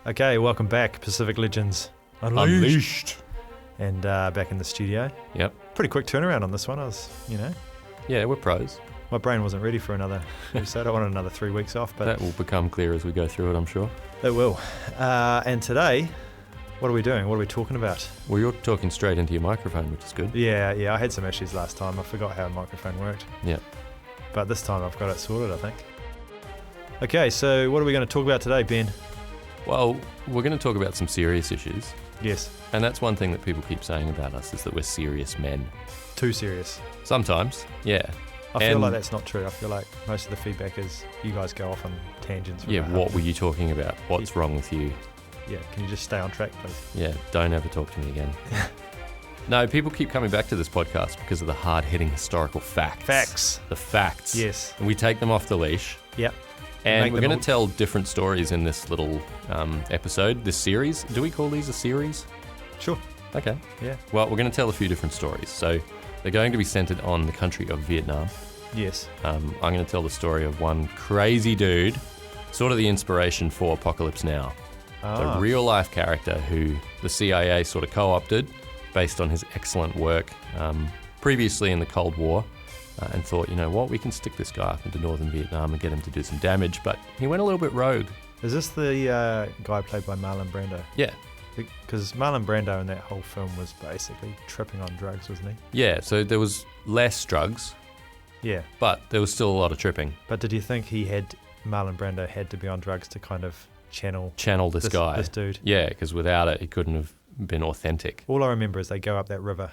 Okay, welcome back, Pacific Legends Unleashed. And back in the studio. Yep. Pretty quick turnaround on this one. Yeah, we're pros. My brain wasn't ready for another episode. I wanted another 3 weeks off, but That will become clear as we go through it, I'm sure. it will. And today, what are we doing? What are we talking about? Well, you're talking straight into your microphone, which is good. Yeah, I had some issues last time. I forgot how a microphone worked. Yeah. But this time I've got it sorted, I think. Okay, so what are we going to talk about today, Ben? Well, we're going to talk about some serious issues. Yes. And that's one thing that people keep saying about us is that we're serious men. Too serious. Sometimes, yeah. I feel like that's not true. I feel like most of the feedback is you guys go off on tangents. Yeah, what were you talking about? What's wrong with you? Yeah, can you just stay on track, please? Yeah, don't ever talk to me again. No, people keep coming back to this podcast because of the hard-hitting historical facts. Facts. The facts. Yes. And we take them off the leash. Yep. And we're going to tell different stories in this little episode, this series. Do we call these a series? Sure. Okay. Yeah. Well, we're going to tell a few different stories. So they're going to be centered on the country of Vietnam. Yes. I'm going to tell the story of one crazy dude, sort of the inspiration for Apocalypse Now. A real-life character who the CIA sort of co-opted based on his excellent work previously in the Cold War. And thought, you know what, we can stick this guy up into northern Vietnam and get him to do some damage, but he went a little bit rogue. Is this the guy played by Marlon Brando? Yeah. Because Marlon Brando in that whole film was basically tripping on drugs, wasn't he? Yeah, so there was less drugs, Yeah. but there was still a lot of tripping. But did you think Marlon Brando had to be on drugs to kind of channel this guy. This dude? Yeah, because without it, he couldn't have been authentic. All I remember is they go up that river.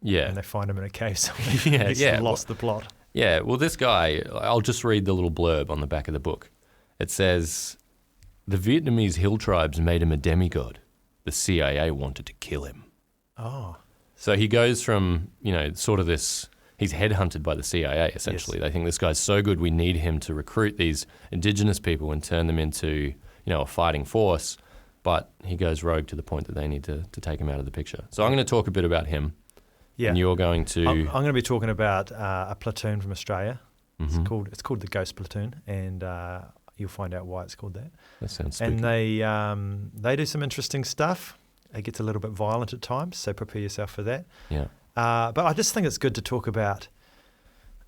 Yeah. And they find him in a cave somewhere. Yeah, He's yeah. lost the plot. Yeah, well, this guy, I'll just read the little blurb on the back of the book. It says, the Vietnamese hill tribes made him a demigod. The CIA wanted to kill him. Oh. So he goes from, sort of this, he's headhunted by the CIA, essentially. Yes. They think this guy's so good, we need him to recruit these indigenous people and turn them into, a fighting force. But he goes rogue to the point that they need to take him out of the picture. So I'm going to talk a bit about him. Yeah. And you're going to... I'm going to be talking about a platoon from Australia. Mm-hmm. It's called the Ghost Platoon, and you'll find out why it's called that. That sounds spooky. And they do some interesting stuff. It gets a little bit violent at times, so prepare yourself for that. Yeah. But I just think it's good to talk about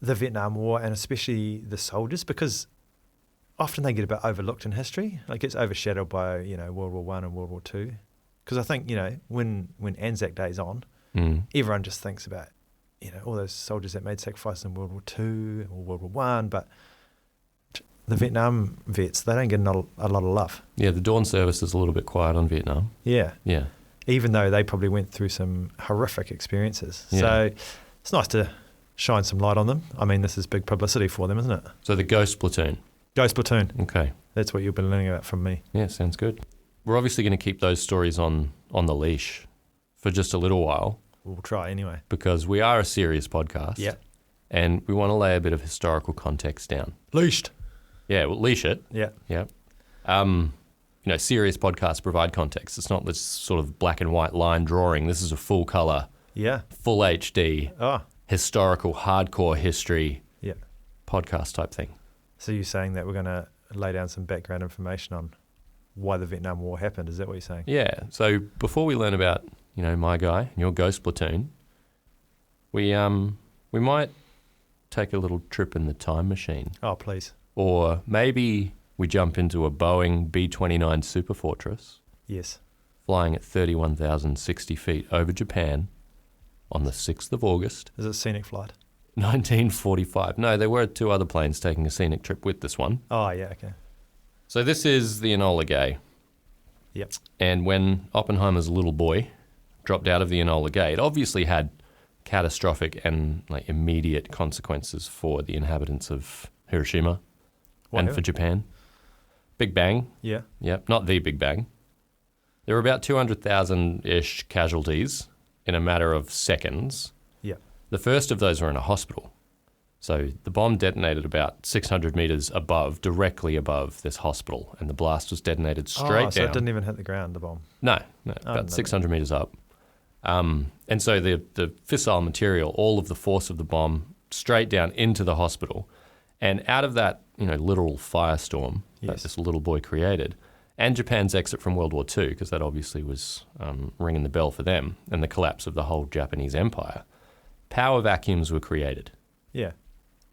the Vietnam War and especially the soldiers, because often they get a bit overlooked in history. It gets overshadowed by World War I and World War II. Because I think when Anzac Day's on, everyone just thinks about all those soldiers that made sacrifices in World War II or World War I, but the Vietnam vets, they don't get a lot of love. Yeah, the dawn service is a little bit quiet on Vietnam. Yeah. Yeah. Even though they probably went through some horrific experiences. Yeah. So it's nice to shine some light on them. I mean, this is big publicity for them, isn't it? So the Ghost Platoon. Ghost Platoon. Okay. That's what you'll be learning about from me. Yeah, sounds good. We're obviously going to keep those stories on the leash for just a little while. We'll try anyway. Because we are a serious podcast. Yeah. And we want to lay a bit of historical context down. Leashed. Yeah, we'll leash it. Yeah. Yeah. Serious podcasts provide context. It's not this sort of black and white line drawing. This is a full color, full HD, historical, hardcore history podcast type thing. So you're saying that we're going to lay down some background information on why the Vietnam War happened. Is that what you're saying? Yeah. So before we learn about, my guy and your Ghost Platoon, we might take a little trip in the time machine. Oh, please. Or maybe we jump into a Boeing B-29 Super Fortress. Yes. Flying at 31,060 feet over Japan on the 6th of August. Is it a scenic flight? 1945. No, there were two other planes taking a scenic trip with this one. Oh, yeah, okay. So this is the Enola Gay. Yep. And when Oppenheimer's little boy dropped out of the Enola Gay, it obviously had catastrophic and immediate consequences for the inhabitants of Hiroshima and for Japan. Big Bang. Yeah. Yep, not the Big Bang. There were about 200,000-ish casualties in a matter of seconds. Yeah. The first of those were in a hospital. So the bomb detonated about 600 meters directly above this hospital, and the blast was detonated straight down. So it didn't even hit the ground, the bomb? No, about 600 meters up. And so the fissile material, all of the force of the bomb, straight down into the hospital. And out of that, literal firestorm that this little boy created, and Japan's exit from World War II, because that obviously was ringing the bell for them, and the collapse of the whole Japanese empire, power vacuums were created. Yeah.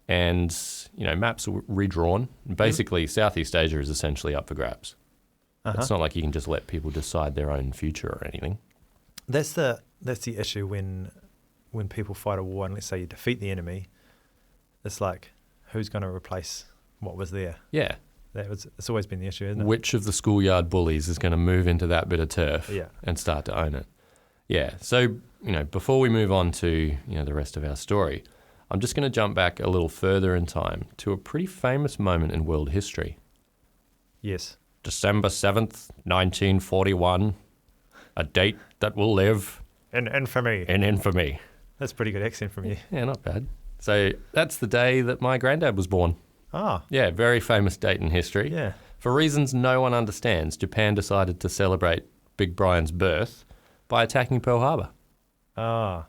And, maps are redrawn. Basically, Southeast Asia is essentially up for grabs. It's not like you can just let people decide their own future or anything. That's the issue when people fight a war and let's say you defeat the enemy, it's like, who's going to replace what was there? Yeah. It's always been the issue, isn't it? Which of the schoolyard bullies is going to move into that bit of turf and start to own it? Yeah. So, before we move on to, the rest of our story, I'm just going to jump back a little further in time to a pretty famous moment in world history. Yes. December 7th, 1941, a date that will live in infamy. In infamy. That's a pretty good accent from you. Yeah, not bad. So that's the day that my granddad was born. Ah. Yeah, very famous date in history. Yeah. For reasons no one understands, Japan decided to celebrate Big Brian's birth by attacking Pearl Harbor. Ah.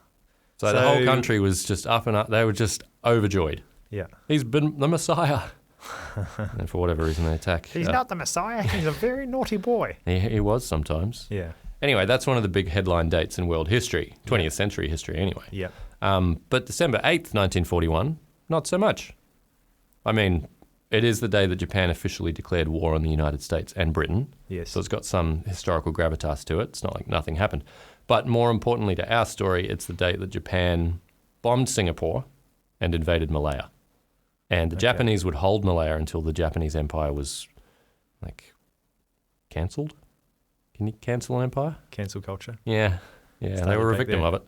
So the whole country was just up and up. They were just overjoyed. Yeah. He's been the Messiah. And for whatever reason, they attack. He's not the Messiah. He's a very naughty boy. He was sometimes. Yeah. Anyway, that's one of the big headline dates in world history, 20th century history anyway. Yeah. But December 8th, 1941, not so much. I mean, it is the day that Japan officially declared war on the United States and Britain. Yes. So it's got some historical gravitas to it. It's not like nothing happened. But more importantly to our story, it's the date that Japan bombed Singapore and invaded Malaya. And the Japanese would hold Malaya until the Japanese empire was, cancelled? Can you cancel an empire? Cancel culture. Yeah. They were a victim of it.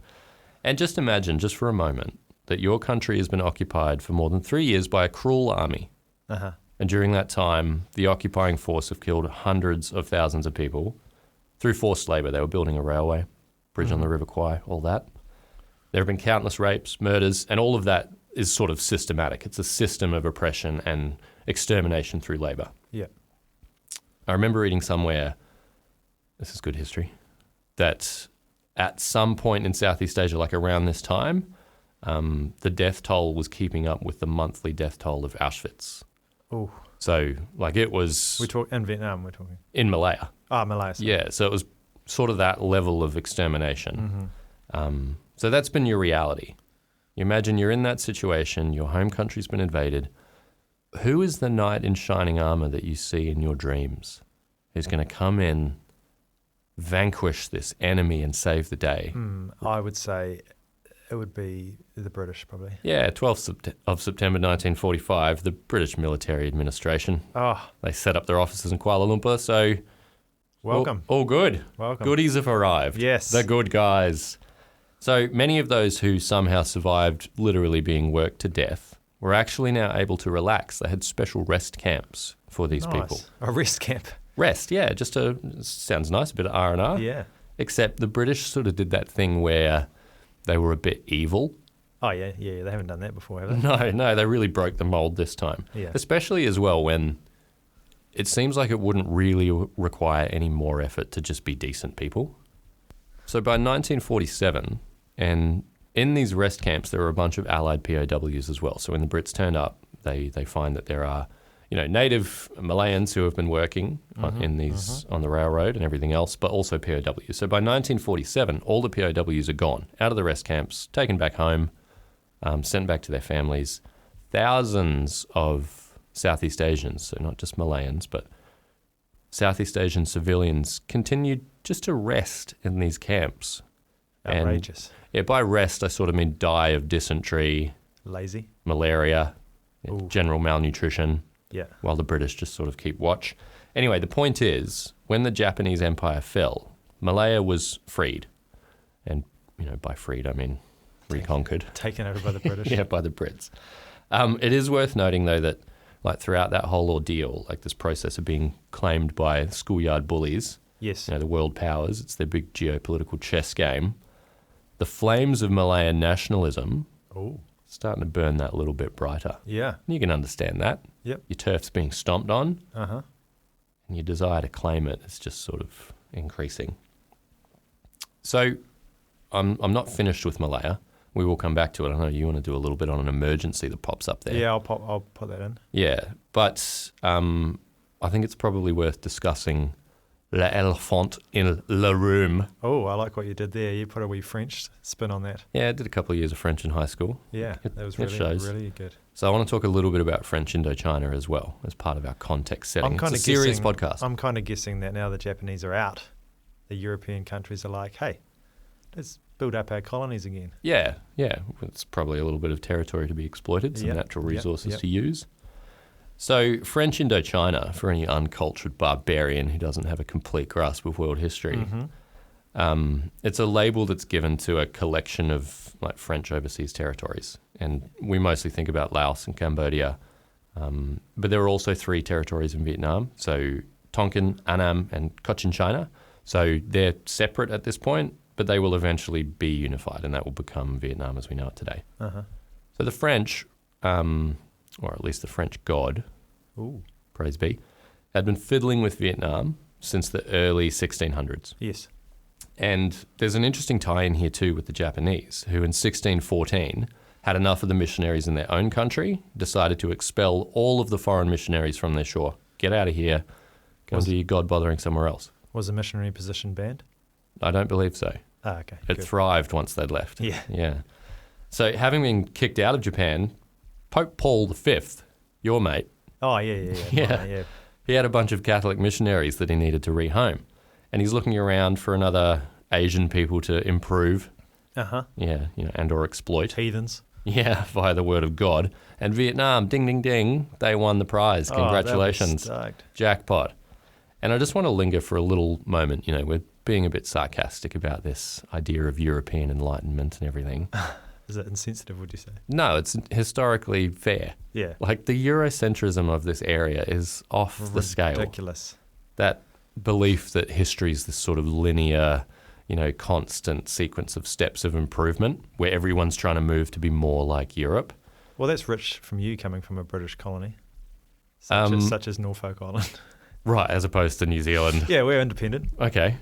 And just imagine, just for a moment, that your country has been occupied for more than 3 years by a cruel army. Uh-huh. And during that time, the occupying force have killed hundreds of thousands of people through forced labour. They were building a railway, bridge on the River Kwai, all that. There have been countless rapes, murders, and all of that is sort of systematic. It's a system of oppression and extermination through labour. Yeah. I remember reading somewhere, this is good history, that at some point in Southeast Asia, like around this time, the death toll was keeping up with the monthly death toll of Auschwitz. Oh. So, it was... In Vietnam, we're talking. In Malaya. Malaya. Sorry. Yeah, so it was sort of that level of extermination. Mm-hmm. So that's been your reality. You imagine you're in that situation, your home country's been invaded. Who is the knight in shining armour that you see in your dreams who's going to come in, vanquish this enemy and save the day? I would say it would be the British, probably. Yeah, 12th of September 1945, the British military administration. Oh. They set up their offices in Kuala Lumpur, so... Welcome. All good. Welcome. Goodies have arrived. Yes. The good guys. So many of those who somehow survived literally being worked to death were actually now able to relax. They had special rest camps for these people. A rest camp. Rest, yeah, sounds nice, a bit of R&R. Yeah. Except the British sort of did that thing where they were a bit evil. Oh, yeah, they haven't done that before, have they? No, they really broke the mold this time. Yeah. Especially as well when it seems like it wouldn't really require any more effort to just be decent people. So by 1947, and in these rest camps, there were a bunch of Allied POWs as well. So when the Brits turned up, they find that there are, native Malayans who have been working on the railroad and everything else, but also POWs. So by 1947, all the POWs are gone, out of the rest camps, taken back home, sent back to their families. Thousands of Southeast Asians, so not just Malayans, but Southeast Asian civilians continued just to rest in these camps. Outrageous. And, by rest, I sort of mean die of dysentery, lazy, malaria, general malnutrition, while the British just sort of keep watch. Anyway, the point is, when the Japanese Empire fell, Malaya was freed. And, by freed, I mean reconquered. Taken over by the British. Yeah, by the Brits. It is worth noting, though, that throughout that whole ordeal, this process of being claimed by schoolyard bullies, yes, the world powers, it's their big geopolitical chess game, the flames of Malayan nationalism starting to burn that little bit brighter. Yeah. You can understand that. Yep. Your turf's being stomped on, and your desire to claim it is just sort of increasing. So I'm not finished with Malaya. We will come back to it. I know you want to do a little bit on an emergency that pops up there. Yeah, I'll put that in. Yeah, but I think it's probably worth discussing l'éléphant in le room. Oh, I like what you did there. You put a wee French spin on that. Yeah, I did a couple of years of French in high school. Yeah, that was it shows. really good. So I want to talk a little bit about French Indochina as well as part of our context setting. It's a serious podcast. I'm kind of guessing that now the Japanese are out, the European countries are like, hey, let's build up our colonies again. Yeah. It's probably a little bit of territory to be exploited, some natural resources to use. So French Indochina, for any uncultured barbarian who doesn't have a complete grasp of world history, it's a label that's given to a collection of like French overseas territories. And we mostly think about Laos and Cambodia. But there are also 3 territories in Vietnam. So Tonkin, Annam, and Cochin China. So they're separate at this point, but they will eventually be unified, and that will become Vietnam as we know it today. So the French, or at least the French god, praise be, had been fiddling with Vietnam since the early 1600s. Yes. And there's an interesting tie-in here too with the Japanese, who in 1614 had enough of the missionaries in their own country, decided to expel all of the foreign missionaries from their shore. Get out of here. Go and do your God bothering somewhere else. Was the missionary position banned? I don't believe so. Ah, okay. It thrived once they'd left. Yeah. So having been kicked out of Japan, Pope Paul V, your mate. Oh, yeah. He had a bunch of Catholic missionaries that he needed to rehome. And he's looking around for another Asian people to improve. Yeah, and or exploit. Heathens. Yeah, via the word of God. And Vietnam, ding, ding, ding, they won the prize. Congratulations. Jackpot. And I just want to linger for a little moment. We're being a bit sarcastic about this idea of European enlightenment and everything. Is it insensitive, would you say? No, it's historically fair. Yeah. Like the Eurocentrism of this area is off the scale. Ridiculous. That belief that history is this sort of linear, constant sequence of steps of improvement where everyone's trying to move to be more like Europe. Well, that's rich from you coming from a British colony, such as Norfolk Island. Right, as opposed to New Zealand. Yeah, we're independent. Okay.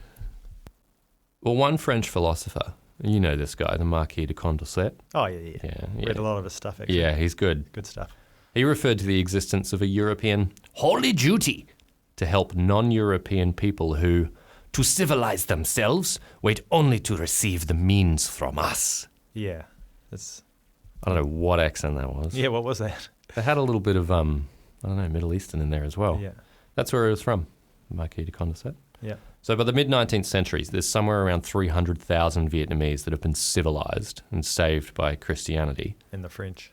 Well, one French philosopher, you know this guy, the Marquis de Condorcet. Oh, yeah. Read a lot of his stuff, actually. Yeah, he's good. Good stuff. He referred to the existence of a European holy duty to help non-European people who, to civilize themselves, wait only to receive the means from us. Yeah. I don't know what accent that was. Yeah, what was that? They had a little bit of, Middle Eastern in there as well. Yeah. That's where it was from, Marquis de Condorcet. Yeah. So by the mid-19th century, there's somewhere around 300,000 Vietnamese that have been civilized and saved by Christianity. And the French.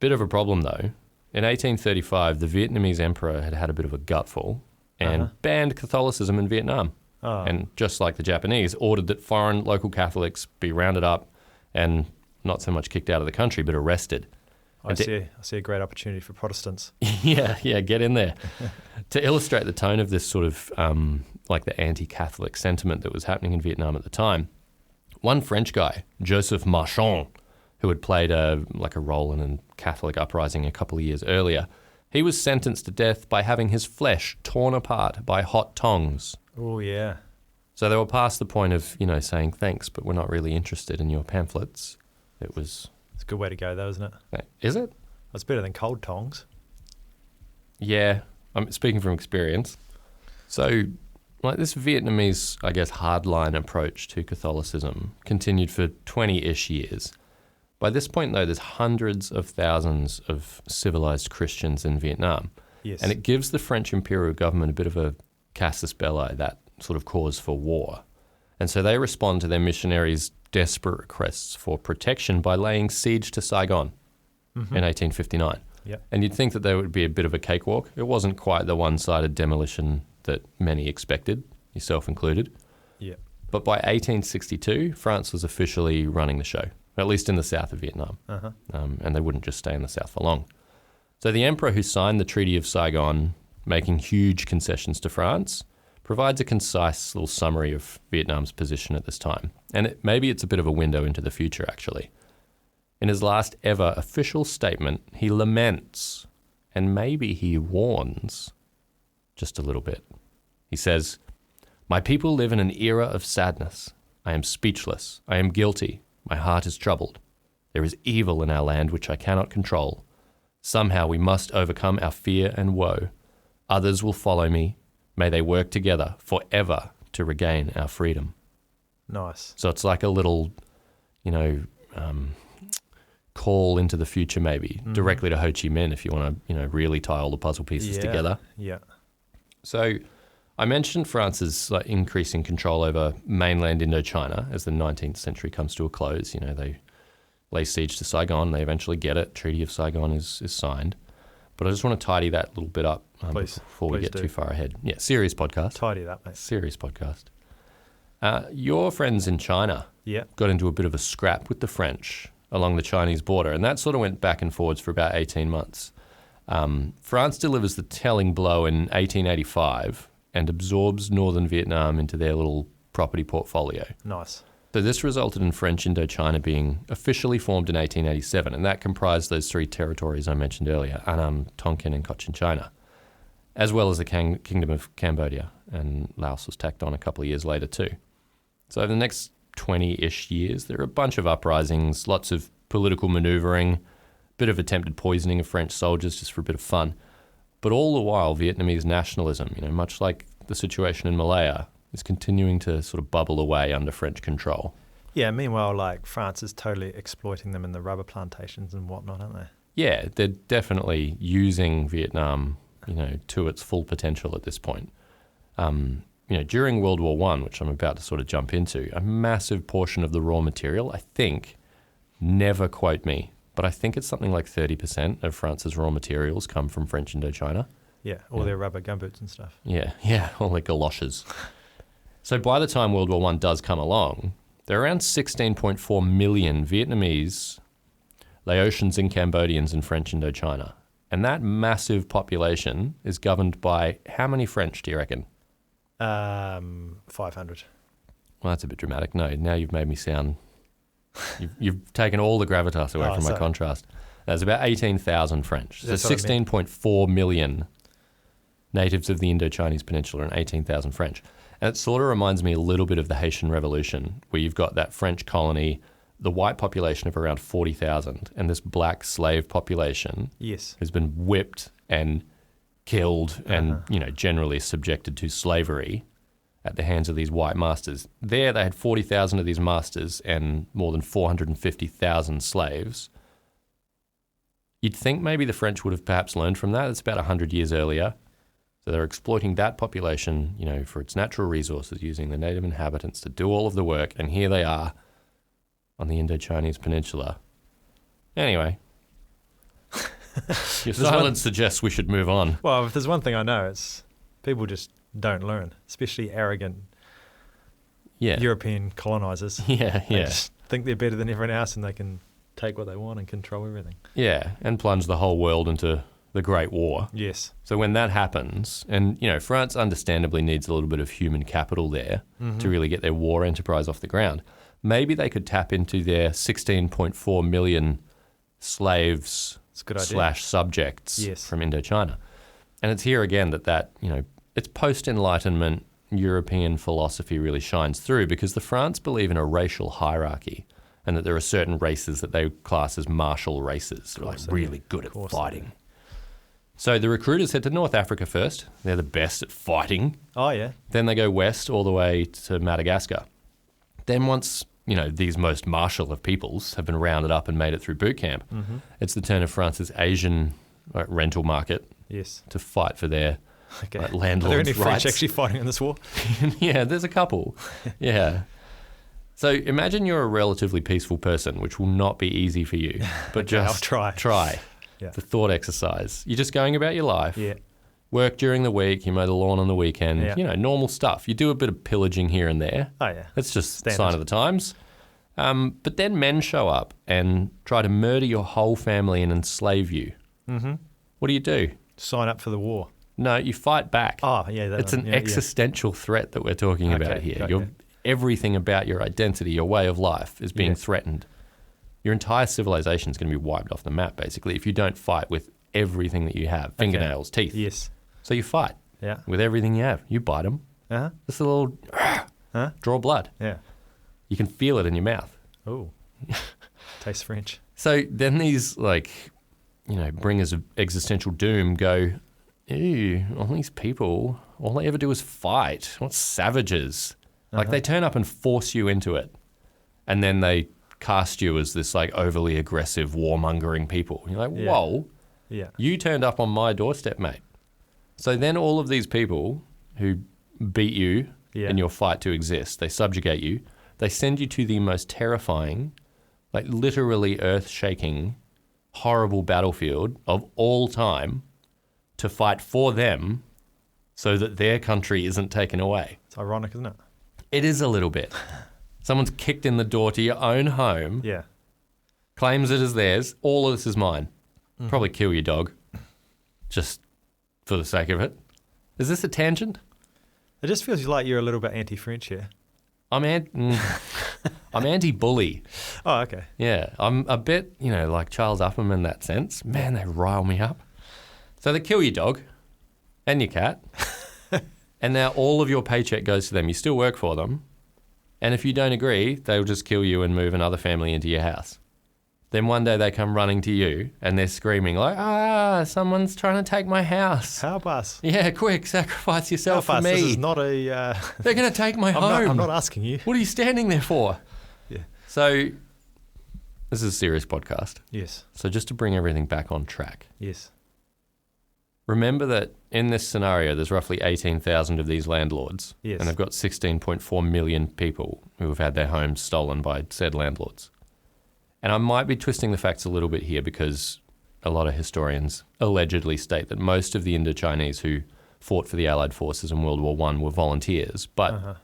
Bit of a problem, though. In 1835, the Vietnamese emperor had a bit of a gutful and banned Catholicism in Vietnam. And just like the Japanese, ordered that foreign local Catholics be rounded up and not so much kicked out of the country, but arrested. I see a great opportunity for Protestants. Yeah, get in there. To illustrate the tone of this sort of like the anti-Catholic sentiment that was happening in Vietnam at the time, one French guy, Joseph Marchand, who had played a role in a Catholic uprising a couple of years earlier, he was sentenced to death by having his flesh torn apart by hot tongs. Oh, yeah. So they were past the point of, saying thanks, but we're not really interested in your pamphlets. It's a good way to go, though, isn't it? Is it? It's better than cold tongs. Yeah, I'm speaking from experience. So, this Vietnamese, I guess, hardline approach to Catholicism continued for 20-ish years. By this point, though, there's hundreds of thousands of civilized Christians in Vietnam. Yes. And it gives the French imperial government a bit of a casus belli, that sort of cause for war. And so they respond to their missionaries' desperate requests for protection by laying siege to Saigon in 1859. Yep. And you'd think that there would be a bit of a cakewalk. It wasn't quite the one-sided demolition that many expected, yourself included. Yep. But by 1862, France was officially running the show, at least in the south of Vietnam. And they wouldn't just stay in the south for long. So the emperor who signed the Treaty of Saigon, making huge concessions to France, provides a concise little summary of Vietnam's position at this time. And maybe it's a bit of a window into the future, actually. In his last ever official statement, he laments, and maybe he warns, just a little bit. He says, "My people live in an era of sadness. I am speechless. I am guilty. My heart is troubled. There is evil in our land which I cannot control. Somehow we must overcome our fear and woe. Others will follow me. May they work together forever to regain our freedom. Nice. So it's like a little, call into the future maybe, directly to Ho Chi Minh if you want to, really tie all the puzzle pieces together. Yeah. So I mentioned France's increasing control over mainland Indochina as the 19th century comes to a close. They lay siege to Saigon. They eventually get it. Treaty of Saigon is signed. But I just want to tidy that little bit up before we get too far ahead. Yeah, serious podcast. Tidy it up, mate. Serious podcast. Your friends in China got into a bit of a scrap with the French along the Chinese border, and that sort of went back and forwards for about 18 months. France delivers the telling blow in 1885 and absorbs northern Vietnam into their little property portfolio. Nice. So this resulted in French Indochina being officially formed in 1887, and that comprised those three territories I mentioned earlier, Annam, Tonkin, and Cochin China, as well as the Kingdom of Cambodia, and Laos was tacked on a couple of years later too. So over the next 20-ish years, there are a bunch of uprisings, lots of political manoeuvring, a bit of attempted poisoning of French soldiers just for a bit of fun. But all the while, Vietnamese nationalism, much like the situation in Malaya, is continuing to sort of bubble away under French control. Yeah, meanwhile, France is totally exploiting them in the rubber plantations and whatnot, aren't they? Yeah, they're definitely using Vietnam, to its full potential at this point. During World War I, which I'm about to sort of jump into, a massive portion of the raw material, I think, never quote me, but I think it's something like 30% of France's raw materials come from French Indochina. Yeah, all their rubber gumboots and stuff. Yeah, all their galoshes. So by the time World War I does come along, there are around 16.4 million Vietnamese, Laotians and Cambodians in French Indochina. And that massive population is governed by how many French, do you reckon? 500. Well, that's a bit dramatic. No, now you've made me sound... You've taken all the gravitas away from my contrast. There's about 18,000 French. So 16.4 million natives of the Indochinese Peninsula and 18,000 French. And it sort of reminds me a little bit of the Haitian Revolution, where you've got that French colony, the white population of around 40,000, and this black slave population has been whipped and killed and, generally subjected to slavery at the hands of these white masters. There, they had 40,000 of these masters and more than 450,000 slaves. You'd think maybe the French would have perhaps learned from that. It's about 100 years earlier. So they're exploiting that population, for its natural resources, using the native inhabitants to do all of the work. And here they are on the Indochinese Peninsula. Anyway, your silence suggests we should move on. Well, if there's one thing I know, it's people just don't learn, especially arrogant European colonizers. They just think they're better than everyone else and they can take what they want and control everything. Yeah, and plunge the whole world into the Great War. Yes. So when that happens, and France understandably needs a little bit of human capital there to really get their war enterprise off the ground. Maybe they could tap into their 16.4 million slaves / subjects from Indochina. And it's here again that it's post-Enlightenment European philosophy really shines through, because the France believe in a racial hierarchy and that there are certain races that they class as martial races, like really good at fighting. So the recruiters head to North Africa first. They're the best at fighting. Oh, yeah. Then they go west all the way to Madagascar. Then once, these most martial of peoples have been rounded up and made it through boot camp, it's the turn of France's Asian rental market to fight for their landlords' Are there any rights. French actually fighting in this war? Yeah, there's a couple. Yeah. So imagine you're a relatively peaceful person, which will not be easy for you, but just try. Yeah. The thought exercise. You're just going about your life. Yeah. Work during the week. You mow the lawn on the weekend. Yeah. Normal stuff. You do a bit of pillaging here and there. Oh, yeah. That's just a sign of the times. But then men show up and try to murder your whole family and enslave you. Mm-hmm. What do? Sign up for the war. No, you fight back. Oh, yeah. It's an existential threat that we're talking about here. Everything about your identity, your way of life is being threatened. Your entire civilization is going to be wiped off the map, basically, if you don't fight with everything that you have. Fingernails, teeth. Yes. So you fight with everything you have. You bite them. Just a little draw blood. Yeah. You can feel it in your mouth. Oh. Tastes French. So then these, bringers of existential doom go, ew, all these people, all they ever do is fight. What savages. Like they turn up and force you into it. And then they cast you as this like overly aggressive warmongering people. You're like, whoa, you turned up on my doorstep, mate. So then all of these people who beat you in your fight to exist, they subjugate you, they send you to the most terrifying, like literally earth-shaking, horrible battlefield of all time to fight for them so that their country isn't taken away. It's ironic, isn't it? It is a little bit. Someone's kicked in the door to your own home, claims it as theirs, all of this is mine. Probably kill your dog, just for the sake of it. Is this a tangent? It just feels like you're a little bit anti-French here. I'm anti-bully. Oh, okay. Yeah, I'm a bit, like Charles Upham in that sense. Man, they rile me up. So they kill your dog and your cat, and now all of your paycheck goes to them. You still work for them, and if you don't agree, they'll just kill you and move another family into your house. Then one day they come running to you and they're screaming like, someone's trying to take my house. Help us. Yeah, quick, sacrifice yourself for me. This is not a... They're going to take my home. I'm not asking you. What are you standing there for? Yeah. So this is a serious podcast. Yes. So just to bring everything back on track. Yes. Remember that in this scenario, there's roughly 18,000 of these landlords. Yes. And they've got 16.4 million people who have had their homes stolen by said landlords. And I might be twisting the facts a little bit here because a lot of historians allegedly state that most of the Indochinese who fought for the Allied forces in World War I were volunteers. But,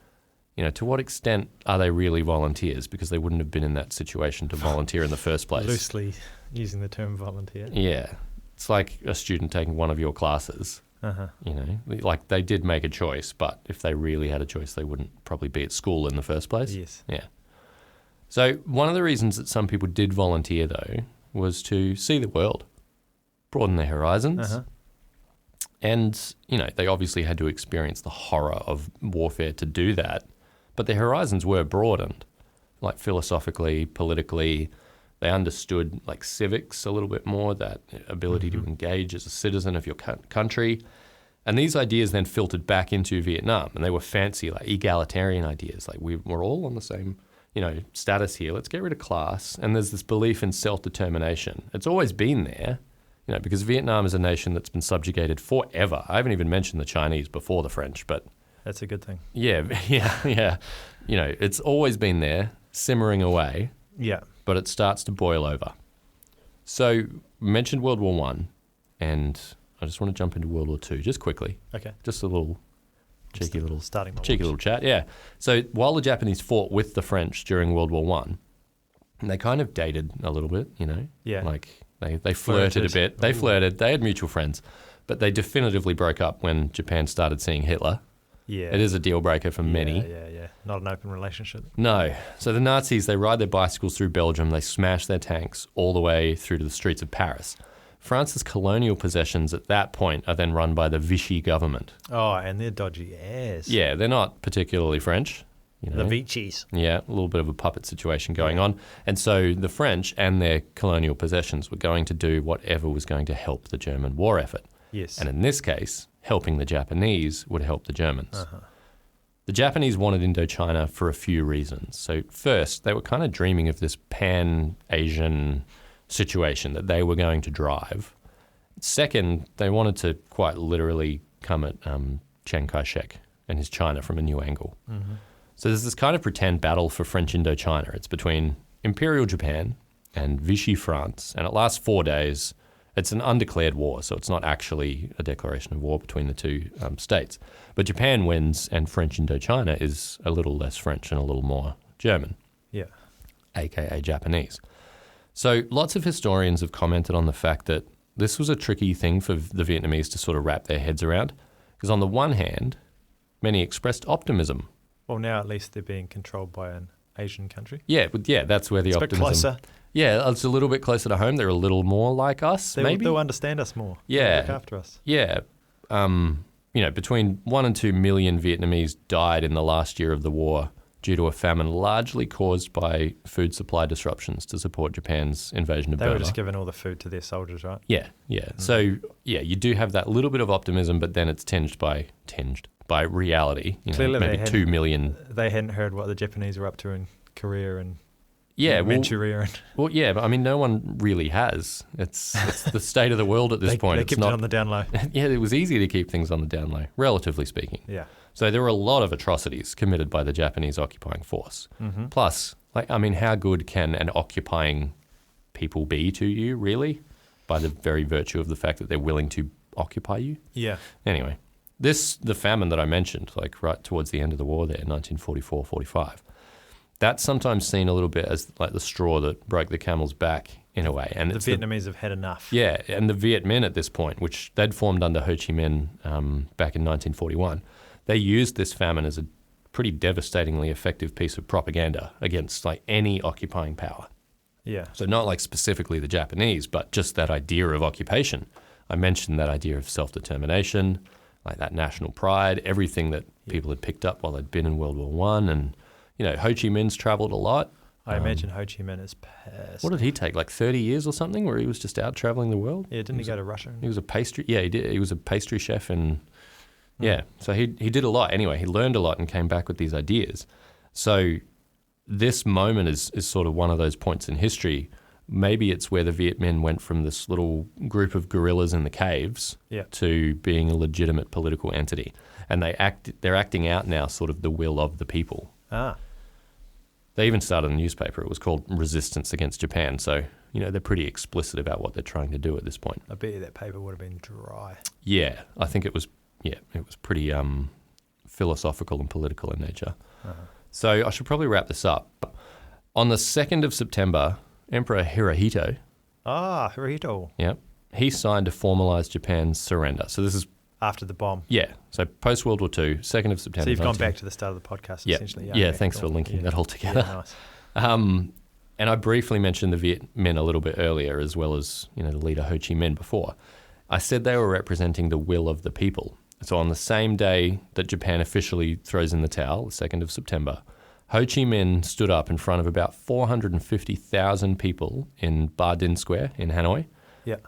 to what extent are they really volunteers? Because they wouldn't have been in that situation to volunteer in the first place. Loosely using the term volunteer. Yeah. It's like a student taking one of your classes. Like they did make a choice, but if they really had a choice, they wouldn't probably be at school in the first place. Yes. Yeah. So one of the reasons that some people did volunteer, though, was to see the world, broaden their horizons. And, they obviously had to experience the horror of warfare to do that. But their horizons were broadened, like philosophically, politically. They understood, like, civics a little bit more, that ability to engage as a citizen of your country. And these ideas then filtered back into Vietnam. And they were fancy, like, egalitarian ideas. Like, we're all on the same... status here. Let's get rid of class. And there's this belief in self-determination. It's always been there, because Vietnam is a nation that's been subjugated forever. I haven't even mentioned the Chinese before the French, but... That's a good thing. Yeah. It's always been there, simmering away. Yeah. But it starts to boil over. So, we mentioned World War I, and I just want to jump into World War II just quickly. Okay. Just a little... cheeky little chat, yeah. So while the Japanese fought with the French during World War I, they kind of dated a little bit, Yeah. Like they flirted a bit. They flirted. They had mutual friends. But they definitively broke up when Japan started seeing Hitler. Yeah. It is a deal breaker for many. Yeah. Not an open relationship. No. So the Nazis, they ride their bicycles through Belgium. They smash their tanks all the way through to the streets of Paris. France's colonial possessions at that point are then run by the Vichy government. Oh, and they're dodgy ass. Yeah, they're not particularly French. The Vichys. Yeah, a little bit of a puppet situation going on. And so the French and their colonial possessions were going to do whatever was going to help the German war effort. Yes. And in this case, helping the Japanese would help the Germans. The Japanese wanted Indochina for a few reasons. So first, they were kind of dreaming of this pan-Asian situation that they were going to drive. Second, they wanted to quite literally come at Chiang Kai-shek and his China from a new angle. So there's this kind of pretend battle for French Indochina. It's between Imperial Japan and Vichy France, and it lasts 4 days. It's an undeclared war, so it's not actually a declaration of war between the two states. But Japan wins, and French Indochina is a little less French and a little more German. Yeah. AKA Japanese. So lots of historians have commented on the fact that this was a tricky thing for the Vietnamese to sort of wrap their heads around. Because on the one hand, many expressed optimism. Well, now at least they're being controlled by an Asian country. Yeah, that's where the optimism... It's a bit closer. Yeah, it's a little bit closer to home. They're a little more like us, maybe. They'll understand us more. Yeah. They'll look after us. Yeah. Between 1 and 2 million Vietnamese died in the last year of the war due to a famine largely caused by food supply disruptions to support Japan's invasion of They Burma. were just giving all the food to their soldiers, right? Yeah. So, you do have that little bit of optimism, but then it's tinged by reality. Clearly maybe 2 million. They hadn't heard what the Japanese were up to in Korea and Yeah, Manchuria. Well, yeah, but I mean, no one really has. It's the state of the world at this point. They kept it on the down low. Yeah, it was easy to keep things on the down low, relatively speaking. Yeah. So there were a lot of atrocities committed by the Japanese occupying force. Mm-hmm. Plus, how good can an occupying people be to you, really? By the very virtue of the fact that they're willing to occupy you? Yeah. Anyway, the famine that I mentioned, right towards the end of the war there, 1944-45, that's sometimes seen a little bit as the straw that broke the camel's back in a way. And the Vietnamese have had enough. Yeah, and the Viet Minh at this point, which they'd formed under Ho Chi Minh back in 1941, they used this famine as a pretty devastatingly effective piece of propaganda against any occupying power. Yeah. So not specifically the Japanese, but just that idea of occupation. I mentioned that idea of self-determination, that national pride, everything that people had picked up while they'd been in World War One. And, Ho Chi Minh's travelled a lot. I imagine Ho Chi Minh is pissed. What did he take, 30 years or something, where he was just out travelling the world? Yeah, didn't he go to Russia? He was a pastry... Yeah, he did. He was a pastry chef and... Yeah, so he did a lot. Anyway, he learned a lot and came back with these ideas. So this moment is sort of one of those points in history. Maybe it's where the Viet Minh went from this little group of guerrillas in the caves to being a legitimate political entity. And they're acting out now sort of the will of the people. Ah. They even started a newspaper. It was called Resistance Against Japan. So, they're pretty explicit about what they're trying to do at this point. I bet you that paper would have been dry. Yeah, I think it was pretty philosophical and political in nature. Uh-huh. So I should probably wrap this up. On the 2nd of September, Emperor Hirohito. Ah, Hirohito. Yep. He signed to formalise Japan's surrender. So this is... After the bomb. Yeah. So post-World War II, 2nd of September. So you've gone back to the start of the podcast, essentially. Yeah, thanks for linking that all together. Yeah, nice. And I briefly mentioned the Viet Minh a little bit earlier, as well as, the leader Ho Chi Minh before. I said they were representing the will of the people. So on the same day that Japan officially throws in the towel, the 2nd of September, Ho Chi Minh stood up in front of about 450,000 people in Ba Dinh Square in Hanoi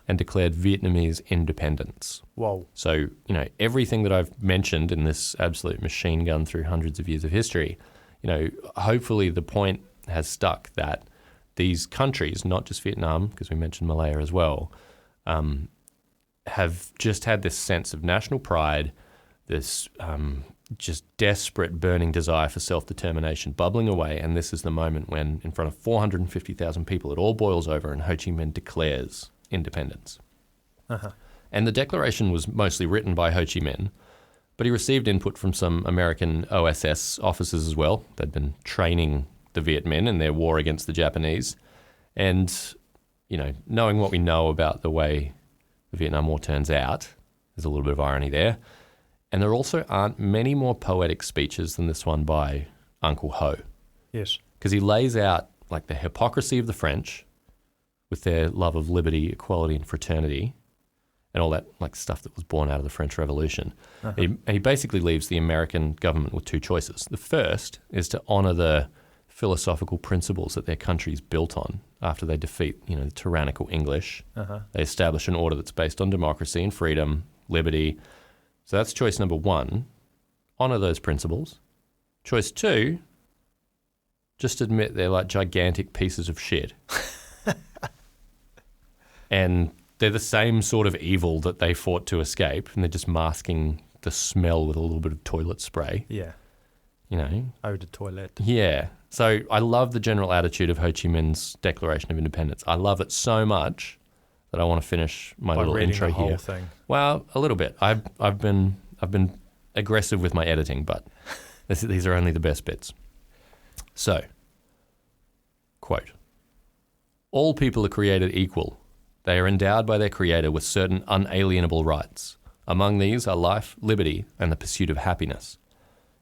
and declared Vietnamese independence. Whoa. So, everything that I've mentioned in this absolute machine gun through hundreds of years of history, hopefully the point has stuck that these countries, not just Vietnam, because we mentioned Malaya as well, have just had this sense of national pride, this just desperate burning desire for self-determination bubbling away, and this is the moment when, in front of 450,000 people, it all boils over and Ho Chi Minh declares independence. Uh-huh. And the declaration was mostly written by Ho Chi Minh, but he received input from some American OSS officers as well. They'd been training the Viet Minh in their war against the Japanese. And, knowing what we know about the way the Vietnam War turns out, there's a little bit of irony there. And there also aren't many more poetic speeches than this one by Uncle Ho. Yes. Because he lays out the hypocrisy of the French with their love of liberty, equality and fraternity and all that stuff that was born out of the French Revolution. Uh-huh. He basically leaves the American government with two choices. The first is to honour the philosophical principles that their country's built on after they defeat, the tyrannical English. Uh-huh. They establish an order that's based on democracy and freedom, liberty. So that's choice number one, honour those principles. Choice two, just admit they're gigantic pieces of shit. And they're the same sort of evil that they fought to escape, and they're just masking the smell with a little bit of toilet spray. Yeah. Eau de toilette. Yeah. So I love the general attitude of Ho Chi Minh's Declaration of Independence. I love it so much that I want to finish my little intro the whole here. Thing. Well, a little bit. I've been aggressive with my editing, but these are only the best bits. So, quote, "All people are created equal. They are endowed by their Creator with certain unalienable rights. Among these are life, liberty, and the pursuit of happiness.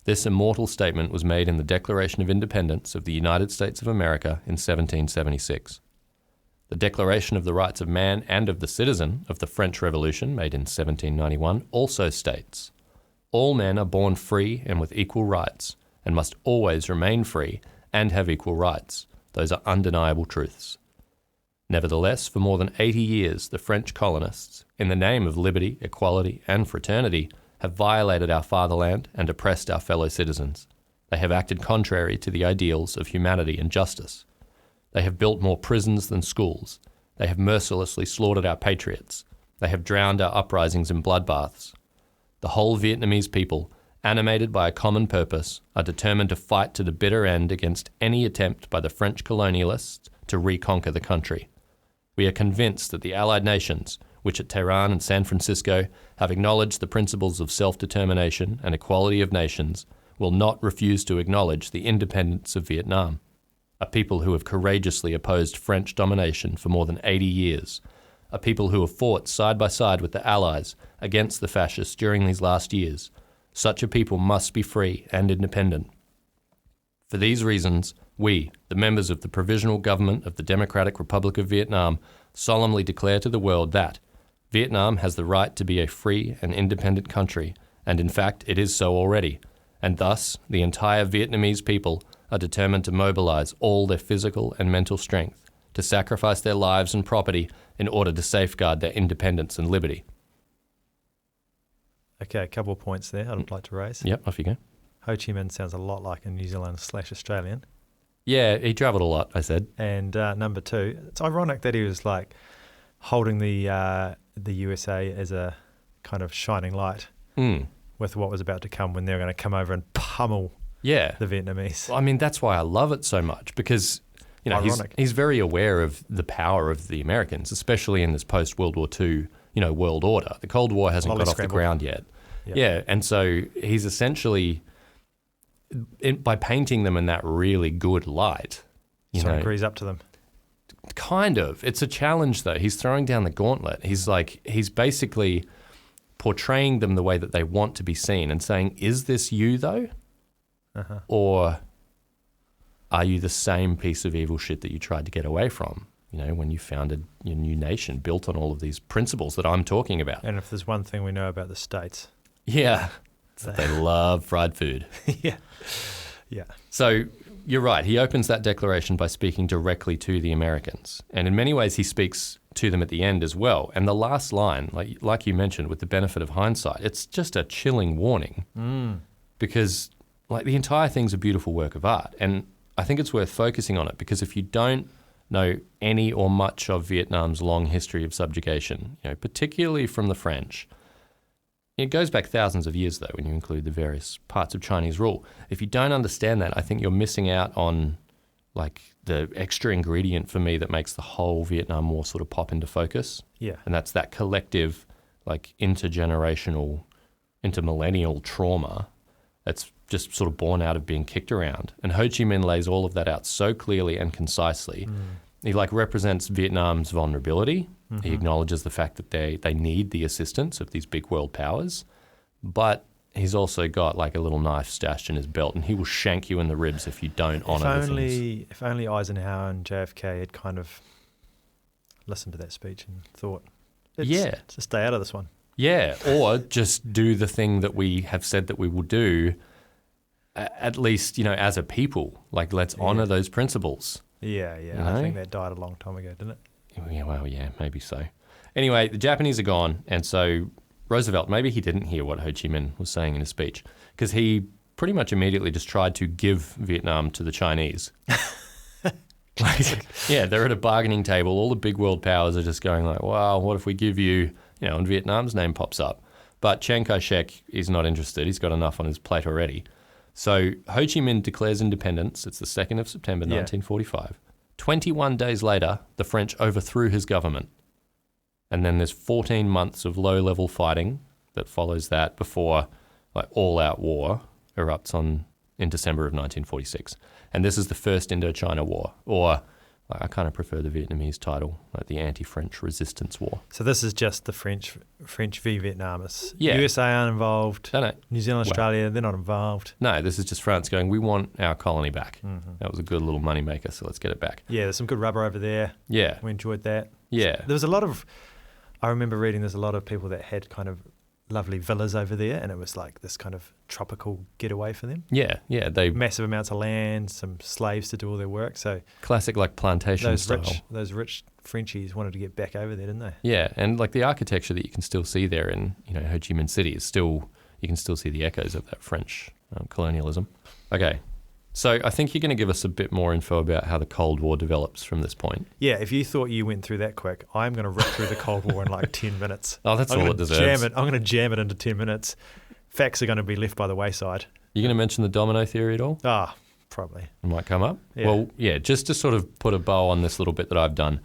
This immortal statement was made in the Declaration of Independence of the United States of America in 1776. The Declaration of the Rights of Man and of the Citizen of the French Revolution, made in 1791, also states, all men are born free and with equal rights, and must always remain free and have equal rights. Those are undeniable truths. Nevertheless, for more than 80 years, the French colonists, in the name of liberty, equality, and fraternity, have violated our fatherland and oppressed our fellow citizens. They have acted contrary to the ideals of humanity and justice. They have built more prisons than schools. They have mercilessly slaughtered our patriots. They have drowned our uprisings in bloodbaths. The whole Vietnamese people, animated by a common purpose, are determined to fight to the bitter end against any attempt by the French colonialists to reconquer the country. We are convinced that the Allied nations, which at Tehran and San Francisco have acknowledged the principles of self-determination and equality of nations, will not refuse to acknowledge the independence of Vietnam, a people who have courageously opposed French domination for more than 80 years, a people who have fought side by side with the Allies against the fascists during these last years. Such a people must be free and independent. For these reasons, we, the members of the Provisional Government of the Democratic Republic of Vietnam, solemnly declare to the world that Vietnam has the right to be a free and independent country, and in fact it is so already, and thus the entire Vietnamese people are determined to mobilize all their physical and mental strength, to sacrifice their lives and property in order to safeguard their independence and liberty. Okay, a couple of points there I'd like to raise. Yep, off you go. Ho Chi Minh sounds a lot like a New Zealand/Australian. Yeah, he travelled a lot, I said. And number two, it's ironic that he was like holding the USA as a kind of shining light with what was about to come when they were going to come over and pummel the Vietnamese. Well, I mean, that's why I love it so much, because he's very aware of the power of the Americans, especially in this post-World War II world order. The Cold War hasn't got off the ground yet. Yep. Yeah, and so he's essentially, by painting them in that really good light, agrees up to them. Kind of. It's a challenge, though. He's throwing down the gauntlet. He's basically portraying them the way that they want to be seen and saying, is this you, though? Uh-huh. Or are you the same piece of evil shit that you tried to get away from, when you founded your new nation built on all of these principles that I'm talking about? And if there's one thing we know about the States. Yeah. They love fried food. Yeah. So you're right. He opens that declaration by speaking directly to the Americans. And in many ways, he speaks to them at the end as well. And the last line, like you mentioned, with the benefit of hindsight, it's just a chilling warning. Because the entire thing's a beautiful work of art. And I think it's worth focusing on it, because if you don't know any or much of Vietnam's long history of subjugation, particularly from the French, it goes back thousands of years, though, when you include the various parts of Chinese rule. If you don't understand that, I think you're missing out on the extra ingredient for me that makes the whole Vietnam War sort of pop into focus. Yeah. And that's that collective, intergenerational, intermillennial trauma that's just sort of born out of being kicked around. And Ho Chi Minh lays all of that out so clearly and concisely. He represents Vietnam's vulnerability. Mm-hmm. He acknowledges the fact that they need the assistance of these big world powers, but he's also got a little knife stashed in his belt, and he will shank you in the ribs if you don't honour the things. If only Eisenhower and JFK had kind of listened to that speech and thought, just stay out of this one. Yeah, or just do the thing that we have said that we will do, at least, as a people. Let's honour those principles. Yeah. I think that died a long time ago, didn't it? Yeah, well, yeah, maybe so. Anyway, the Japanese are gone, and so Roosevelt, maybe he didn't hear what Ho Chi Minh was saying in his speech, because he pretty much immediately just tried to give Vietnam to the Chinese. They're at a bargaining table. All the big world powers are just going wow, what if we give you, and Vietnam's name pops up. But Chiang Kai-shek is not interested. He's got enough on his plate already. So Ho Chi Minh declares independence. It's the 2nd of September, 1945. 21 days later, the French overthrew his government. And then there's 14 months of low-level fighting that follows that before all-out war erupts in December of 1946. And this is the first Indochina War, or I kind of prefer the Vietnamese title, the Anti-French Resistance War. So this is just the French v Vietnamese. Yeah. USA aren't involved. No. New Zealand, Australia, they're not involved. No, this is just France going, we want our colony back. Mm-hmm. That was a good little moneymaker, so let's get it back. Yeah, there's some good rubber over there. Yeah. We enjoyed that. Yeah. There was I remember reading there's a lot of people that had kind of lovely villas over there, and it was like this kind of tropical getaway for them. Yeah. They Massive amounts of land, some slaves to do all their work. So classic like plantation style. Those rich Frenchies wanted to get back over there, didn't they? Yeah, and like the architecture that you can still see there in Ho Chi Minh City is still, you can still see the echoes of that French colonialism. Okay, so I think you're going to give us a bit more info about how the Cold War develops from this point. Yeah, if you thought you went through that quick, I'm going to rip through the Cold War in like 10 minutes. Oh, that's all it deserves. I'm going to jam it into 10 minutes. Facts are going to be left by the wayside. You're going to mention the domino theory at all? Probably. It might come up. Yeah. Well, yeah, just to sort of put a bow on this little bit that I've done,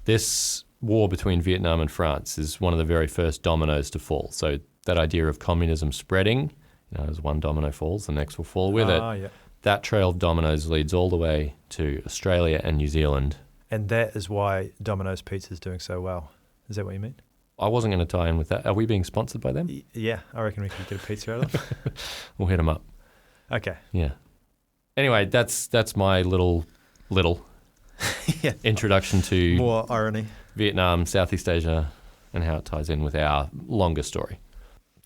this war between Vietnam and France is one of the very first dominoes to fall. So that idea of communism spreading, as one domino falls, the next will fall with it. Yeah. That trail of dominoes leads all the way to Australia and New Zealand. And that is why Domino's Pizza is doing so well. Is that what you mean? I wasn't going to tie in with that. Are we being sponsored by them? Yeah, I reckon we could get a pizza out of them. We'll hit them up. Okay. Yeah. Anyway, that's my little Yeah. introduction to More irony. Vietnam, Southeast Asia, and how it ties in with our longer story.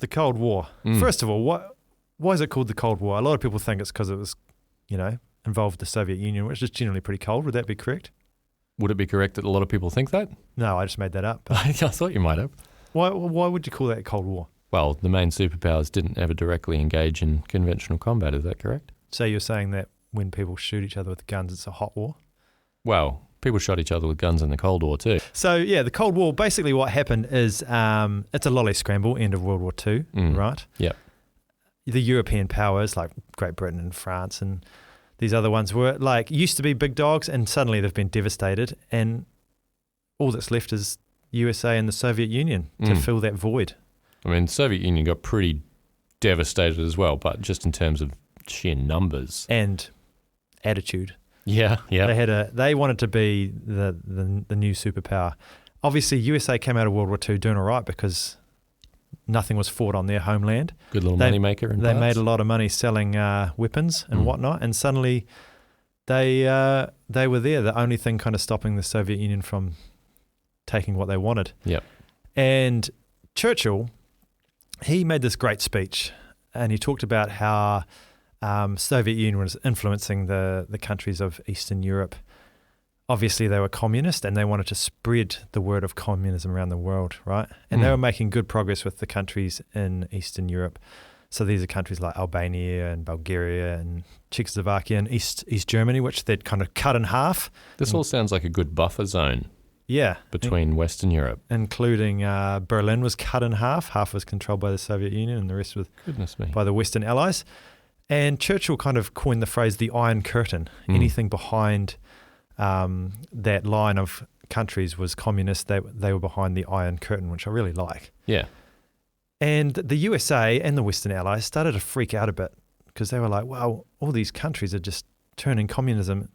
The Cold War. First of all, why is it called the Cold War? A lot of people think it's because it was, involved the Soviet Union, which is generally pretty cold. Would that be correct? Would it be correct that a lot of people think that? No, I just made that up. I thought you might have. Why would you call that Cold War? Well, the main superpowers didn't ever directly engage in conventional combat, is that correct? So you're saying that when people shoot each other with guns, it's a hot war? Well, people shot each other with guns in the Cold War too. So, yeah, the Cold War, basically what happened is it's a lolly scramble, end of World War II, right? Yeah. The European powers like Great Britain and France and these other ones were used to be big dogs, and suddenly they've been devastated, and all that's left is USA and the Soviet Union to fill that void. I mean, the Soviet Union got pretty devastated as well, but just in terms of sheer numbers. And attitude. Yeah. They wanted to be the new superpower. Obviously, USA came out of World War II doing all right because nothing was fought on their homeland. Good little money maker. They made a lot of money selling weapons and whatnot, and suddenly they were there. The only thing kind of stopping the Soviet Union from taking what they wanted. Yep. And Churchill, he made this great speech, and he talked about how Soviet Union was influencing the countries of Eastern Europe. Obviously, they were communist, and they wanted to spread the word of communism around the world, right? And they were making good progress with the countries in Eastern Europe. So these are countries like Albania and Bulgaria and Czechoslovakia and East Germany, which they'd kind of cut in half. This all sounds like a good buffer zone. Yeah. Between Western Europe. Including Berlin was cut in half. Half was controlled by the Soviet Union and the rest was by the Western Allies. And Churchill kind of coined the phrase the Iron Curtain. Anything behind that line of countries was communist. They were behind the Iron Curtain, which I really like. Yeah. And the USA and the Western Allies started to freak out a bit because they were like, well, all these countries are just turning communism.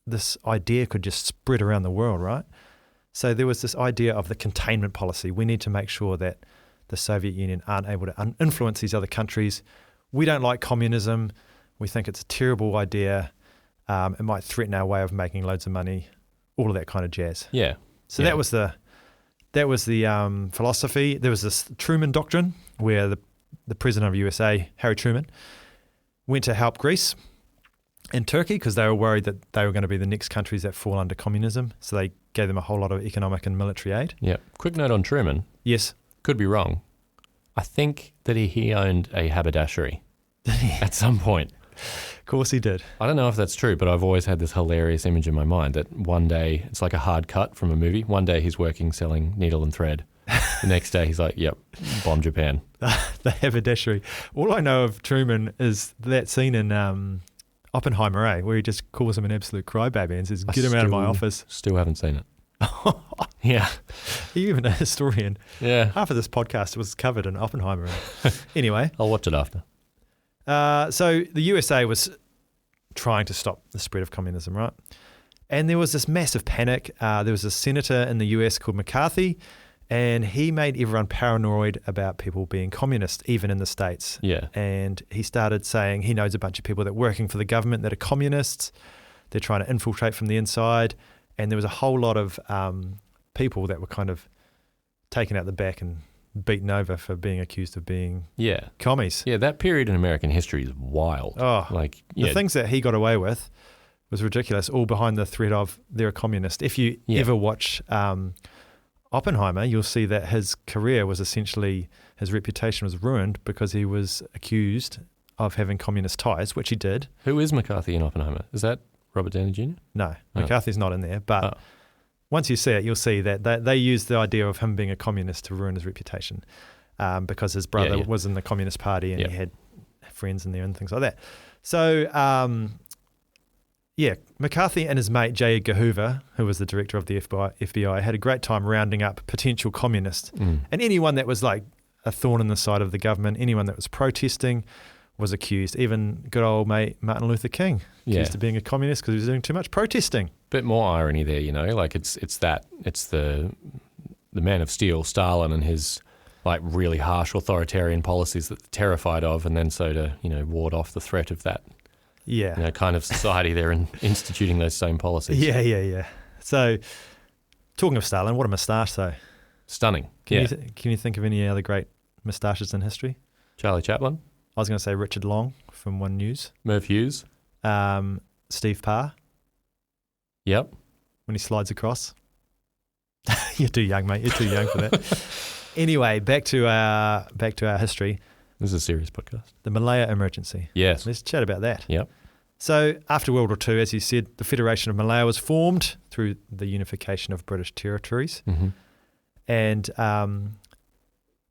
This idea could just spread around the world, right? So there was this idea of the containment policy. We need to make sure that the Soviet Union aren't able to influence these other countries. We don't like communism. We think it's a terrible idea. It might threaten our way of making loads of money, all of that kind of jazz. Yeah. So that was the philosophy. There was this Truman Doctrine where the president of USA, Harry Truman, went to help Greece and Turkey because they were worried that they were going to be the next countries that fall under communism. So they gave them a whole lot of economic and military aid. Yeah. Quick note on Truman. Yes. Could be wrong. I think that he owned a haberdashery at some point. Of course he did. I don't know if that's true, but I've always had this hilarious image in my mind that one day, it's like a hard cut from a movie. One day he's working selling needle and thread. The next day he's like, yep, bomb Japan. The haberdashery. All I know of Truman is that scene in Oppenheimer, where he just calls him an absolute crybaby and says, get him out of my office. Still haven't seen it. Yeah. You're even a historian. Yeah. Half of this podcast was covered in Oppenheimer. Anyway. I'll watch it after. So the USA was trying to stop the spread of communism, right? And there was this massive panic. There was a senator in the US called McCarthy, and he made everyone paranoid about people being communist, even in the States. Yeah. And he started saying he knows a bunch of people that are working for the government that are communists. They're trying to infiltrate from the inside. And there was a whole lot of people that were kind of taken out the back and beaten over for being accused of being Yeah. commies. Yeah, that period in American history is wild. Oh, like the things that he got away with was ridiculous, all behind the threat of they're a communist. If you ever watch Oppenheimer, you'll see that his career was essentially, his reputation was ruined because he was accused of having communist ties, which he did. Who is McCarthy in Oppenheimer? Is that Robert Downey Jr.? No, McCarthy's not in there, but once you see it, you'll see that they used the idea of him being a communist to ruin his reputation because his brother was in the Communist Party and he had friends in there and things like that. So, McCarthy and his mate J. Edgar Hoover, who was the director of the FBI, had a great time rounding up potential communists. And anyone that was like a thorn in the side of the government, anyone that was protesting was accused. Even good old mate Martin Luther King accused of being a communist because he was doing too much protesting. Bit more irony there, like it's the man of steel, Stalin, and his like really harsh authoritarian policies that they're terrified of, and then so to ward off the threat of that kind of society, they're instituting those same policies. Yeah. So talking of Stalin, what a moustache though. Stunning. Can you think of any other great moustaches in history? Charlie Chaplin. I was going to say Richard Long from One News. Merv Hughes. Steve Parr. Yep. When he slides across. You're too young, mate. You're too young for that. Anyway, back to our history. This is a serious podcast. The Malaya Emergency. Yes. Let's chat about that. Yep. So after World War II, as you said, the Federation of Malaya was formed through the unification of British territories. Mm-hmm. And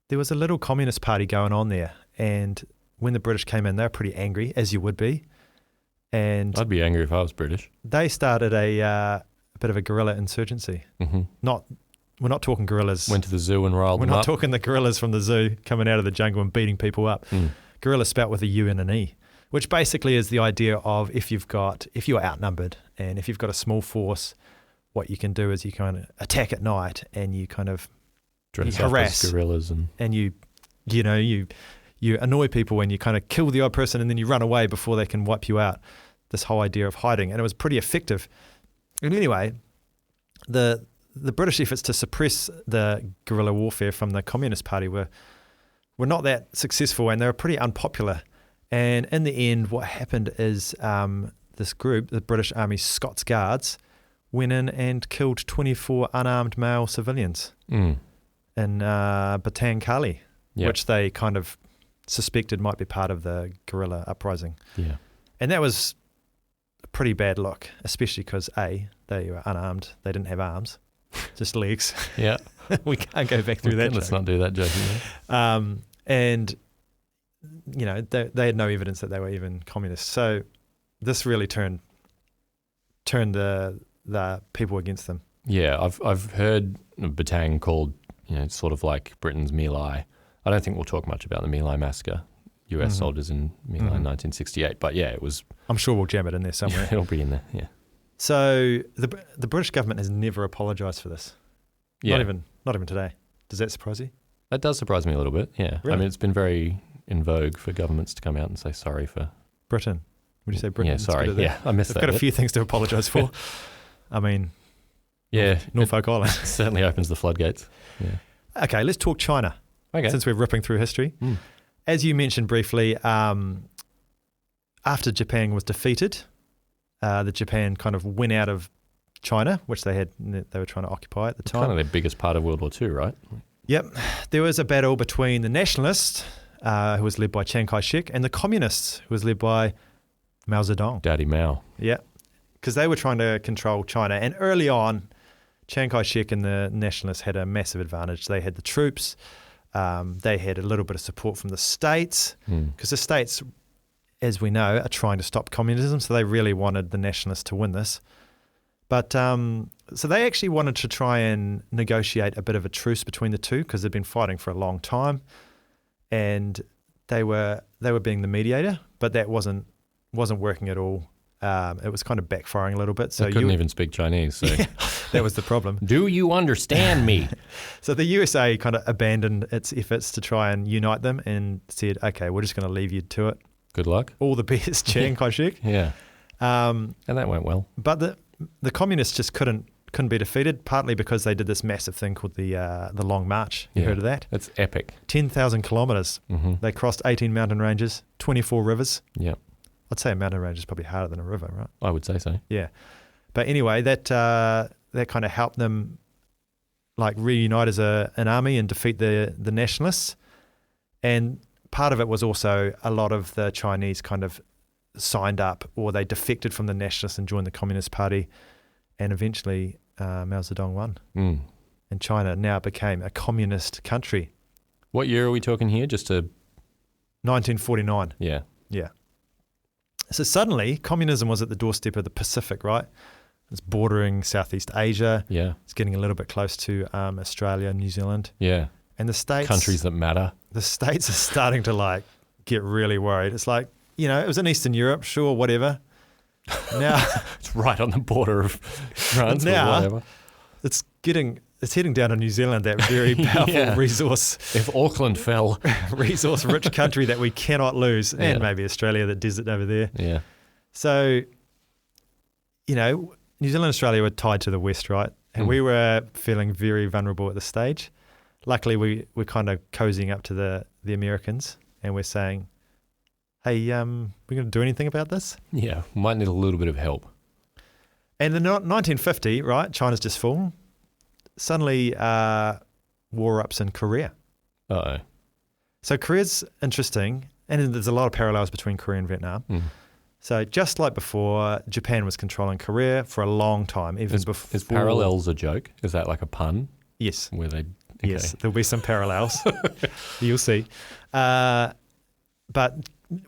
there was a little communist party going on there. And when the British came in, they were pretty angry, as you would be. And I'd be angry if I was British. They started a bit of a guerrilla insurgency. Mm-hmm. We're not talking guerrillas. Went to the zoo and riled them up. We're not talking the guerrillas from the zoo coming out of the jungle and beating people up. Guerrilla spelt with a U and an E, which basically is the idea of if you're outnumbered and if you've got a small force, what you can do is you kind of attack at night and you kind of harass guerrillas and you annoy people and you kind of kill the odd person and then you run away before they can wipe you out. This whole idea of hiding, and it was pretty effective. And anyway, the British efforts to suppress the guerrilla warfare from the Communist Party were not that successful, and they were pretty unpopular. And in the end, what happened is this group, the British Army Scots Guards, went in and killed 24 unarmed male civilians in Batang Kali, which they kind of suspected might be part of the guerrilla uprising. Yeah. And that was a pretty bad look, especially because they were unarmed. They didn't have arms, just legs. Yeah. We can't go back through that. Let's not do that joke. And, they had no evidence that they were even communists. So this really turned the people against them. Yeah, I've heard Batang called, sort of like Britain's My Lai. I don't think we'll talk much about the My Lai massacre, US soldiers in My Lai in 1968. But yeah, it was... I'm sure we'll jam it in there somewhere. It'll be in there, yeah. So the British government has never apologised for this. Yeah. Not even today. Does that surprise you? That does surprise me a little bit, yeah. Really? I mean, it's been very in vogue for governments to come out and say sorry for... Britain. Would you say Britain? Yeah, sorry. Yeah, I missed that. They've got a few things to apologise for. I mean... Yeah. Norfolk Island. Certainly opens the floodgates. Yeah. Okay, let's talk China. Okay. Since we're ripping through history. As you mentioned briefly, after Japan was defeated, the Japan kind of went out of China, which they were trying to occupy at the time. Kind of their biggest part of World War II, right? Yep. There was a battle between the nationalists, who was led by Chiang Kai-shek, and the communists, who was led by Mao Zedong. Daddy Mao. Yeah. Because they were trying to control China. And early on, Chiang Kai-shek and the nationalists had a massive advantage. They had the troops. They had a little bit of support from the states, because the states, as we know, are trying to stop communism. So they really wanted the nationalists to win this. But so they actually wanted to try and negotiate a bit of a truce between the two, because they'd been fighting for a long time, and they were being the mediator, but that wasn't working at all. It was kind of backfiring a little bit. So they couldn't even speak Chinese. So. Yeah, that was the problem. Do you understand me? So the USA kind of abandoned its efforts to try and unite them and said, okay, we're just going to leave you to it. Good luck. All the best, Chiang Kai-shek. Yeah. And that went well. But the communists just couldn't couldn't be defeated, partly because they did this massive thing called the Long March. You heard of that? It's epic. 10,000 kilometres. Mm-hmm. They crossed 18 mountain ranges, 24 rivers. Yeah. I'd say a mountain range is probably harder than a river, right? I would say so. Yeah. But anyway, that kind of helped them like reunite as an army and defeat the nationalists. And part of it was also a lot of the Chinese kind of signed up, or they defected from the nationalists and joined the Communist Party. And eventually Mao Zedong won. Mm. And China now became a communist country. What year are we talking here? Just to 1949. Yeah. Yeah. So suddenly, communism was at the doorstep of the Pacific, right? It's bordering Southeast Asia. Yeah. It's getting a little bit close to Australia, New Zealand. Yeah. And the States... Countries that matter. The States are starting to like get really worried. It's like, you know, it was in Eastern Europe, sure, whatever. Now... It's right on the border of France, now, or whatever. It's heading down to New Zealand, that very powerful resource... If Auckland fell... resource-rich country that we cannot lose. And maybe Australia, the desert over there. Yeah. So, you know, New Zealand and Australia were tied to the West, right? And we were feeling very vulnerable at this stage. Luckily, we're kind of cozying up to the Americans, and we're saying, hey, we're going to do anything about this? Yeah, might need a little bit of help. And in 1950, right, China's just fallen. Suddenly, war erupts in Korea. Uh-oh. So Korea's interesting, and there's a lot of parallels between Korea and Vietnam. Mm. So just like before, Japan was controlling Korea for a long time, even before... Is parallels a joke? Is that like a pun? Yes. Where they... Okay. Yes, there'll be some parallels. You'll see. But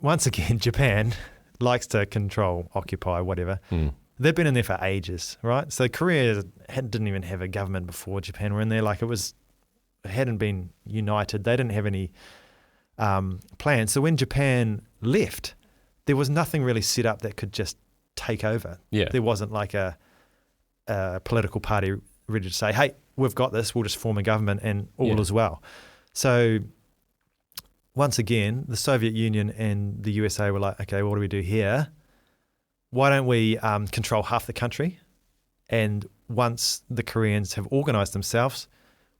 once again, Japan likes to control, occupy, whatever. Mm. They've been in there for ages, right? So Korea didn't even have a government before Japan were in there. Like it hadn't been united. They didn't have any plans. So when Japan left, there was nothing really set up that could just take over. Yeah. There wasn't like a political party ready to say, hey, we've got this, we'll just form a government and all is well. So once again, the Soviet Union and the USA were like, okay, what do we do here? Why don't we control half the country? And once the Koreans have organized themselves,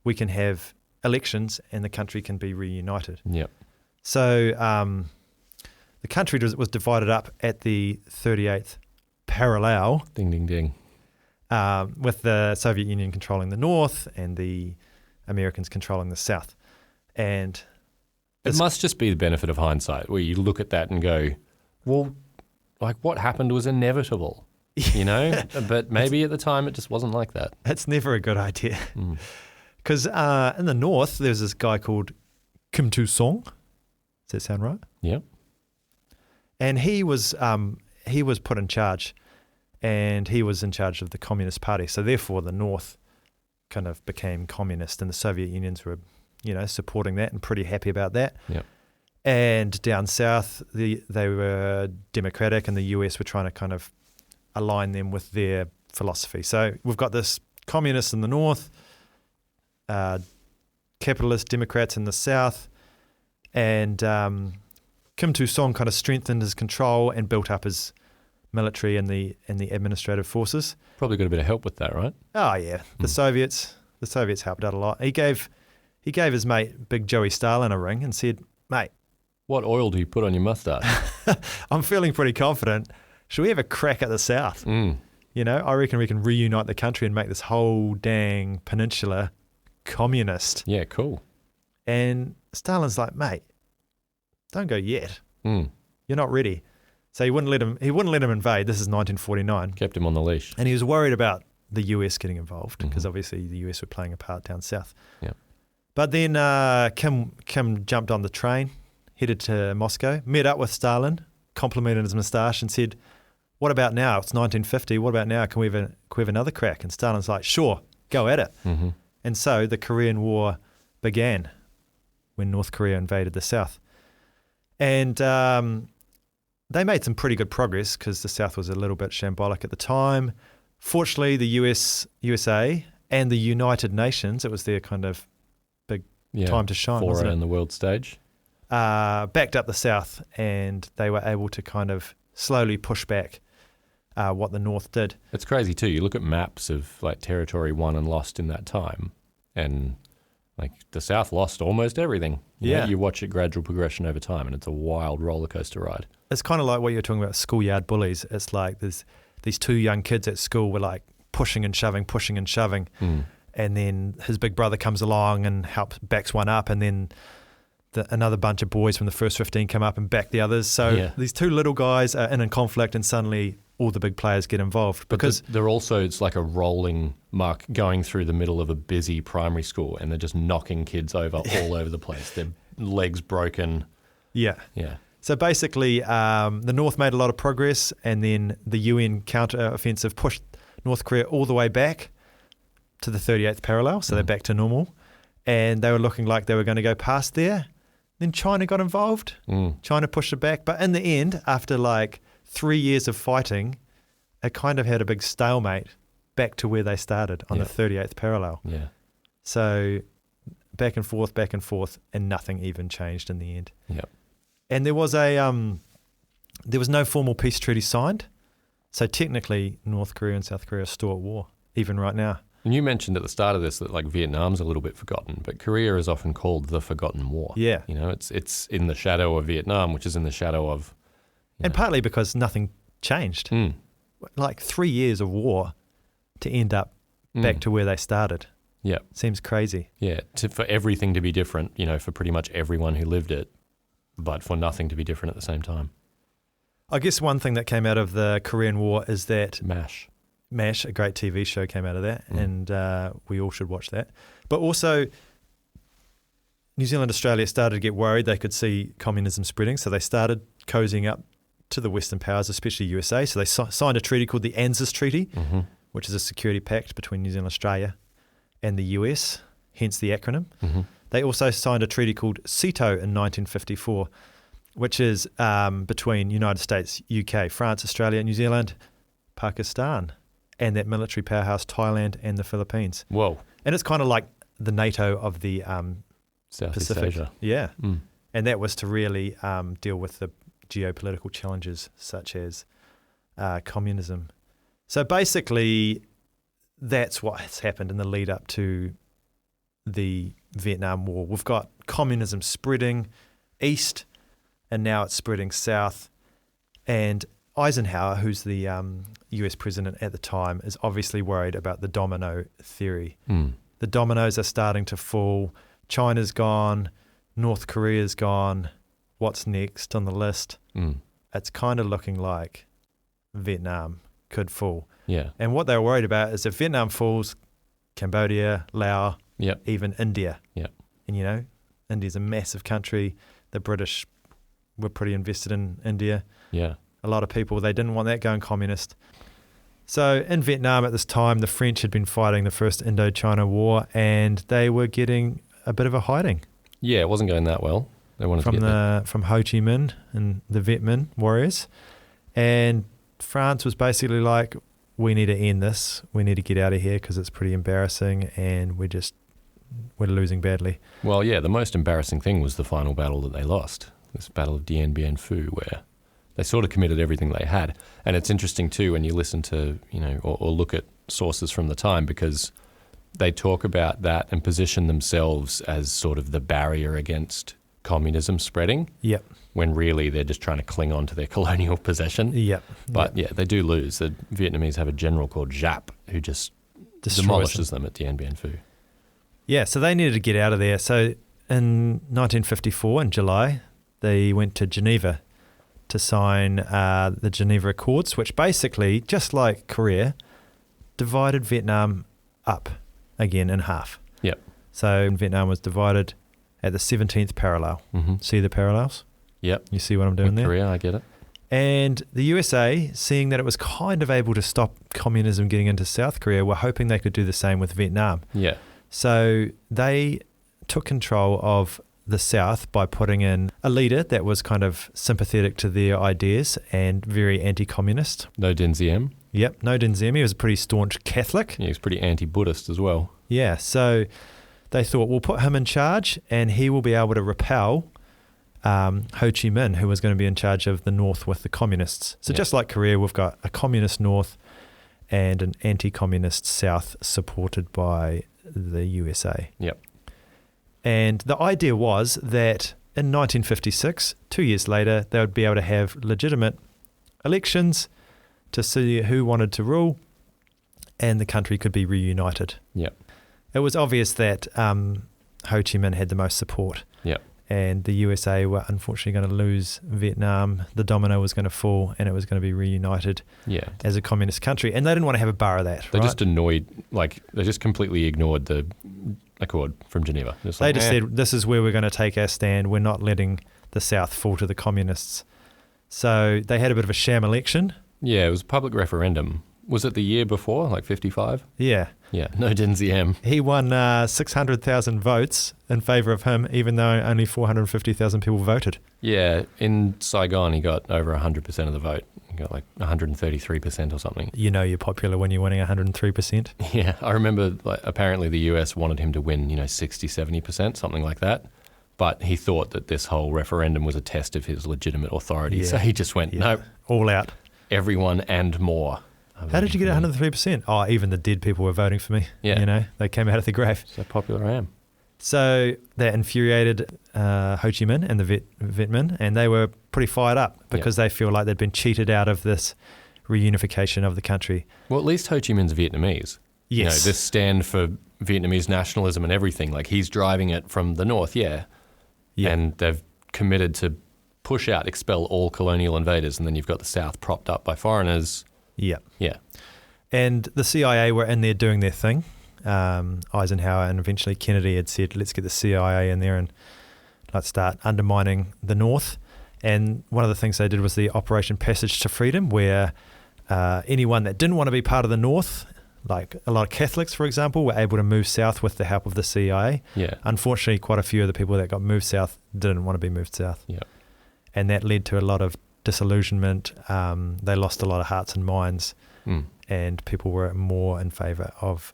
we can have elections and the country can be reunited. Yep. So the country was divided up at the 38th parallel. Ding, ding, ding. With the Soviet Union controlling the north and the Americans controlling the south. And it must just be the benefit of hindsight, where you look at that and go, well, like what happened was inevitable, you know? But maybe at the time it just wasn't like that. It's never a good idea. Because in the north, there's this guy called Kim Tu-sung. Does that sound right? Yeah. And he was put in charge. And he was in charge of the Communist Party. So therefore the North kind of became communist and the Soviet Unions were, you know, supporting that and pretty happy about that. Yep. And down south, they were democratic and the US were trying to kind of align them with their philosophy. So we've got this communists in the North, capitalist Democrats in the South, and Kim Tu-sung kind of strengthened his control and built up his military and the administrative forces. Probably got a bit of help with that, right? Oh yeah, the Soviets helped out a lot. He gave his mate Big Joey Stalin a ring and said, "Mate, what oil do you put on your mustache?" I'm feeling pretty confident. Should we have a crack at the South? You know, I reckon we can reunite the country and make this whole dang peninsula communist. Yeah, cool. And Stalin's like, "Mate, don't go yet. You're not ready." So he wouldn't let him invade. This is 1949. Kept him on the leash. And he was worried about the US getting involved because obviously the US were playing a part down south. Yeah. But then Kim jumped on the train, headed to Moscow, met up with Stalin, complimented his moustache and said, "What about now? It's 1950. What about now? Can we have another crack?" And Stalin's like, "Sure, go at it." Mm-hmm. And so the Korean War began when North Korea invaded the South. And they made some pretty good progress because the South was a little bit shambolic at the time. Fortunately, the USA and the United Nations, it was their kind of big time to shine, wasn't it? In the world stage. Backed up the South and they were able to kind of slowly push back what the North did. It's crazy too. You look at maps of like territory won and lost in that time, and like the South lost almost everything. You watch it gradual progression over time, and it's a wild roller coaster ride. It's kind of like what you're talking about, schoolyard bullies. It's like there's these two young kids at school were like pushing and shoving, and then his big brother comes along and backs one up, and then another bunch of boys from the first 15 come up and back the others. So these two little guys are in conflict, and suddenly all the big players get involved. Because they're also, it's like a rolling muck going through the middle of a busy primary school, and they're just knocking kids over all over the place. Their legs broken. Yeah. So basically, the North made a lot of progress, and then the UN counter-offensive pushed North Korea all the way back to the 38th parallel, so they're back to normal. And they were looking like they were going to go past there. Then China got involved. China pushed it back. But in the end, after like 3 years of fighting, it kind of had a big stalemate back to where they started on the 38th parallel. Yeah. So back and forth, and nothing even changed in the end. Yep. And there was no formal peace treaty signed. So technically, North Korea and South Korea are still at war, even right now. And you mentioned at the start of this that like Vietnam's a little bit forgotten, but Korea is often called the Forgotten War. Yeah. You know, it's in the shadow of Vietnam, which is in the shadow of... And partly because nothing changed. Like 3 years of war to end up back to where they started. Yeah. Seems crazy. Yeah, for everything to be different, you know, for pretty much everyone who lived it, but for nothing to be different at the same time. I guess one thing that came out of the Korean War is that... MASH, a great TV show, came out of that, and we all should watch that. But also, New Zealand, Australia started to get worried they could see communism spreading, so they started cozying up to the Western powers, especially USA. So they signed a treaty called the ANZUS Treaty, which is a security pact between New Zealand, Australia, and the US, hence the acronym. They also signed a treaty called SEATO in 1954, which is between United States, UK, France, Australia, New Zealand, Pakistan, and that military powerhouse Thailand and the Philippines. Whoa. And it's kind of like the NATO of the Southeast Pacific. Asia. Yeah. And that was to really deal with the geopolitical challenges such as communism. So basically, that's what has happened in the lead up to the Vietnam War. We've got communism spreading east, and now it's spreading south. And Eisenhower, who's the US president at the time, is obviously worried about the domino theory. The dominoes are starting to fall. China's gone. North Korea's gone. What's next on the list? It's kind of looking like Vietnam could fall. Yeah. And what they were worried about is if Vietnam falls, Cambodia, Laos, even India. Yep. And, you know, India's a massive country. The British were pretty invested in India. Yeah. A lot of people, they didn't want that going communist. So in Vietnam at this time, the French had been fighting the first Indochina War, and they were getting a bit of a hiding. Yeah, it wasn't going that well. They wanted from Ho Chi Minh and the Viet Minh warriors. And France was basically like, we need to end this. We need to get out of here because it's pretty embarrassing, and we're losing badly. Well, yeah, the most embarrassing thing was the final battle that they lost, this Battle of Dien Bien Phu, where they sort of committed everything they had. And it's interesting too when you listen to, you know, or look at sources from the time, because they talk about that and position themselves as sort of the barrier against communism spreading. Yep. When really they're just trying to cling on to their colonial possession. Yep. But yeah, they do lose. The Vietnamese have a general called Giap who just demolishes them at Dien Bien Phu. Yeah, so they needed to get out of there. So in 1954, in July, they went to Geneva to sign the Geneva Accords, which basically, just like Korea, divided Vietnam up again in half. Yep. So Vietnam was divided at the 17th parallel. See the parallels? Yep. You see what I'm doing With there? Korea, I get it. And the USA, seeing that it was kind of able to stop communism getting into South Korea, were hoping they could do the same with Vietnam. Yeah. So they took control of the South by putting in a leader that was kind of sympathetic to their ideas and very anti-communist. No Dinh Diem. Yep, No Dinh Diem. He was a pretty staunch Catholic. Yeah, he was pretty anti-Buddhist as well. Yeah, so they thought, we'll put him in charge and he will be able to repel Ho Chi Minh, who was going to be in charge of the North with the communists. So just like Korea, we've got a communist North and an anti-communist South supported by the USA. Yep. And the idea was that in 1956, 2 years later, they would be able to have legitimate elections to see who wanted to rule, and the country could be reunited. Yep. It was obvious that Ho Chi Minh had the most support. Yep. And the USA were unfortunately going to lose Vietnam. The domino was going to fall, and it was going to be reunited as a communist country. And they didn't want to have a bar of that. They just annoyed, they just completely ignored the accord from Geneva. They just said, this is where we're going to take our stand. We're not letting the South fall to the communists. So they had a bit of a sham election. Yeah, it was a public referendum. Was it the year before, like 55? Yeah. Yeah, no Dinh Diem. He won 600,000 votes in favour of him, even though only 450,000 people voted. Yeah, in Saigon he got over 100% of the vote. He got like 133% or something. You know you're popular when you're winning 103%. Yeah, I remember apparently the US wanted him to win, 60, 70%, something like that. But he thought that this whole referendum was a test of his legitimate authority. Yeah. So he just went, no. All out. Everyone and more. How did you get 103%? Oh, even the dead people were voting for me. Yeah. They came out of the grave. So popular I am. So that infuriated Ho Chi Minh and the Viet Minh, and they were pretty fired up because they feel like they'd been cheated out of this reunification of the country. Well, at least Ho Chi Minh's Vietnamese. Yes. This stand for Vietnamese nationalism and everything. Like, he's driving it from the north, and they've committed to push out, expel all colonial invaders, and then you've got the South propped up by foreigners. Yeah. Yeah. And the CIA were in there doing their thing. Eisenhower and eventually Kennedy had said, let's get the CIA in there and let's start undermining the North. And one of the things they did was the Operation Passage to Freedom, where anyone that didn't want to be part of the North, like a lot of Catholics, for example, were able to move south with the help of the CIA. Yeah. Unfortunately, quite a few of the people that got moved south didn't want to be moved south. Yeah. And that led to a lot of disillusionment. They lost a lot of hearts and minds, and people were more in favour of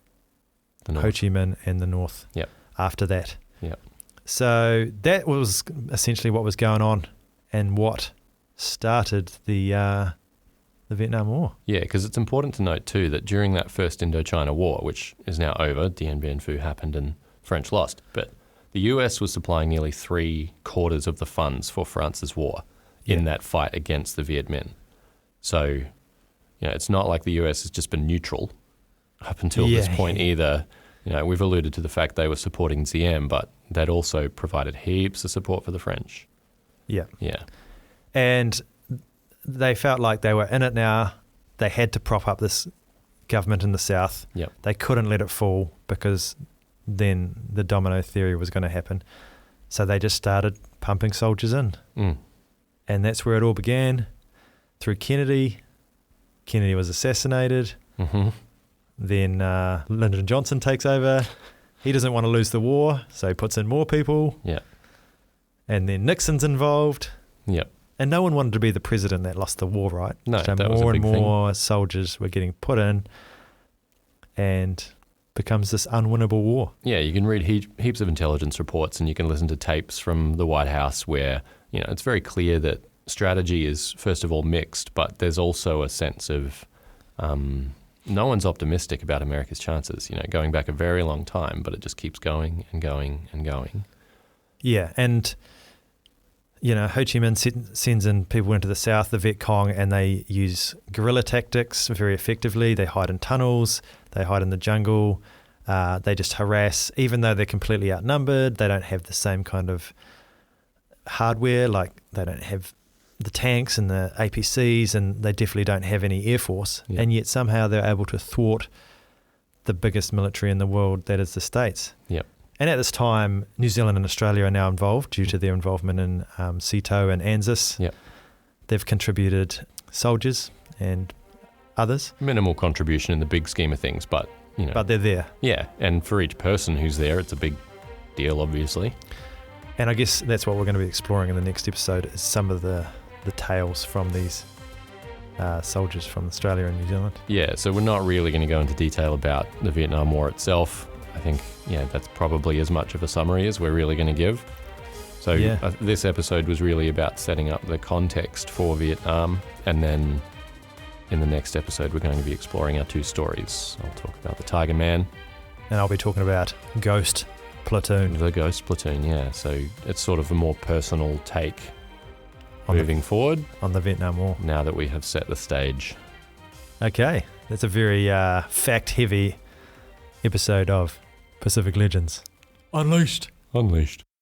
Ho Chi Minh and the North after that. Yep. So that was essentially what was going on and what started the Vietnam War. Yeah, because it's important to note too that during that first Indochina War, which is now over, Dien Bien Phu happened and French lost, but the US was supplying nearly 3/4 of the funds for France's war in that fight against the Viet Minh. So, it's not like the US has just been neutral up until this point either. We've alluded to the fact they were supporting Diem, but they'd also provided heaps of support for the French. Yeah. Yeah. And they felt like they were in it now. They had to prop up this government in the South. Yep. They couldn't let it fall because then the domino theory was going to happen. So they just started pumping soldiers in. And that's where it all began, through Kennedy. Kennedy was assassinated. Mm-hmm. Then Lyndon Johnson takes over. He doesn't want to lose the war, so he puts in more people. Yeah. And then Nixon's involved. Yep. And no one wanted to be the president that lost the war, right? No, so that was a big thing. More and more soldiers were getting put in, and becomes this unwinnable war. Yeah, you can read heaps of intelligence reports, and you can listen to tapes from the White House where it's very clear that strategy is, first of all, mixed, but there's also a sense of no one's optimistic about America's chances, going back a very long time, but it just keeps going and going and going. Yeah, and, Ho Chi Minh sends in people into the South, the Viet Cong, and they use guerrilla tactics very effectively. They hide in tunnels, they hide in the jungle, they just harass, even though they're completely outnumbered. They don't have the same kind of hardware, like they don't have the tanks and the APCs, and they definitely don't have any air force, and yet somehow they're able to thwart the biggest military in the world, that is the States. Yep. And at this time, New Zealand and Australia are now involved due to their involvement in SEATO and ANZUS. Yep. They've contributed soldiers and others. Minimal contribution in the big scheme of things, but But they're there. Yeah, and for each person who's there, it's a big deal, obviously. And I guess that's what we're going to be exploring in the next episode, is some of the tales from these soldiers from Australia and New Zealand. Yeah, so we're not really going to go into detail about the Vietnam War itself. I think, that's probably as much of a summary as we're really going to give. So this episode was really about setting up the context for Vietnam, and then in the next episode we're going to be exploring our 2 stories. I'll talk about the Tiger Man. And I'll be talking about Ghost Platoon. The Ghost Platoon, yeah. So it's sort of a more personal take moving forward. On the Vietnam War. Now that we have set the stage. Okay. That's a very fact-heavy episode of Pacific Legends. Unleashed.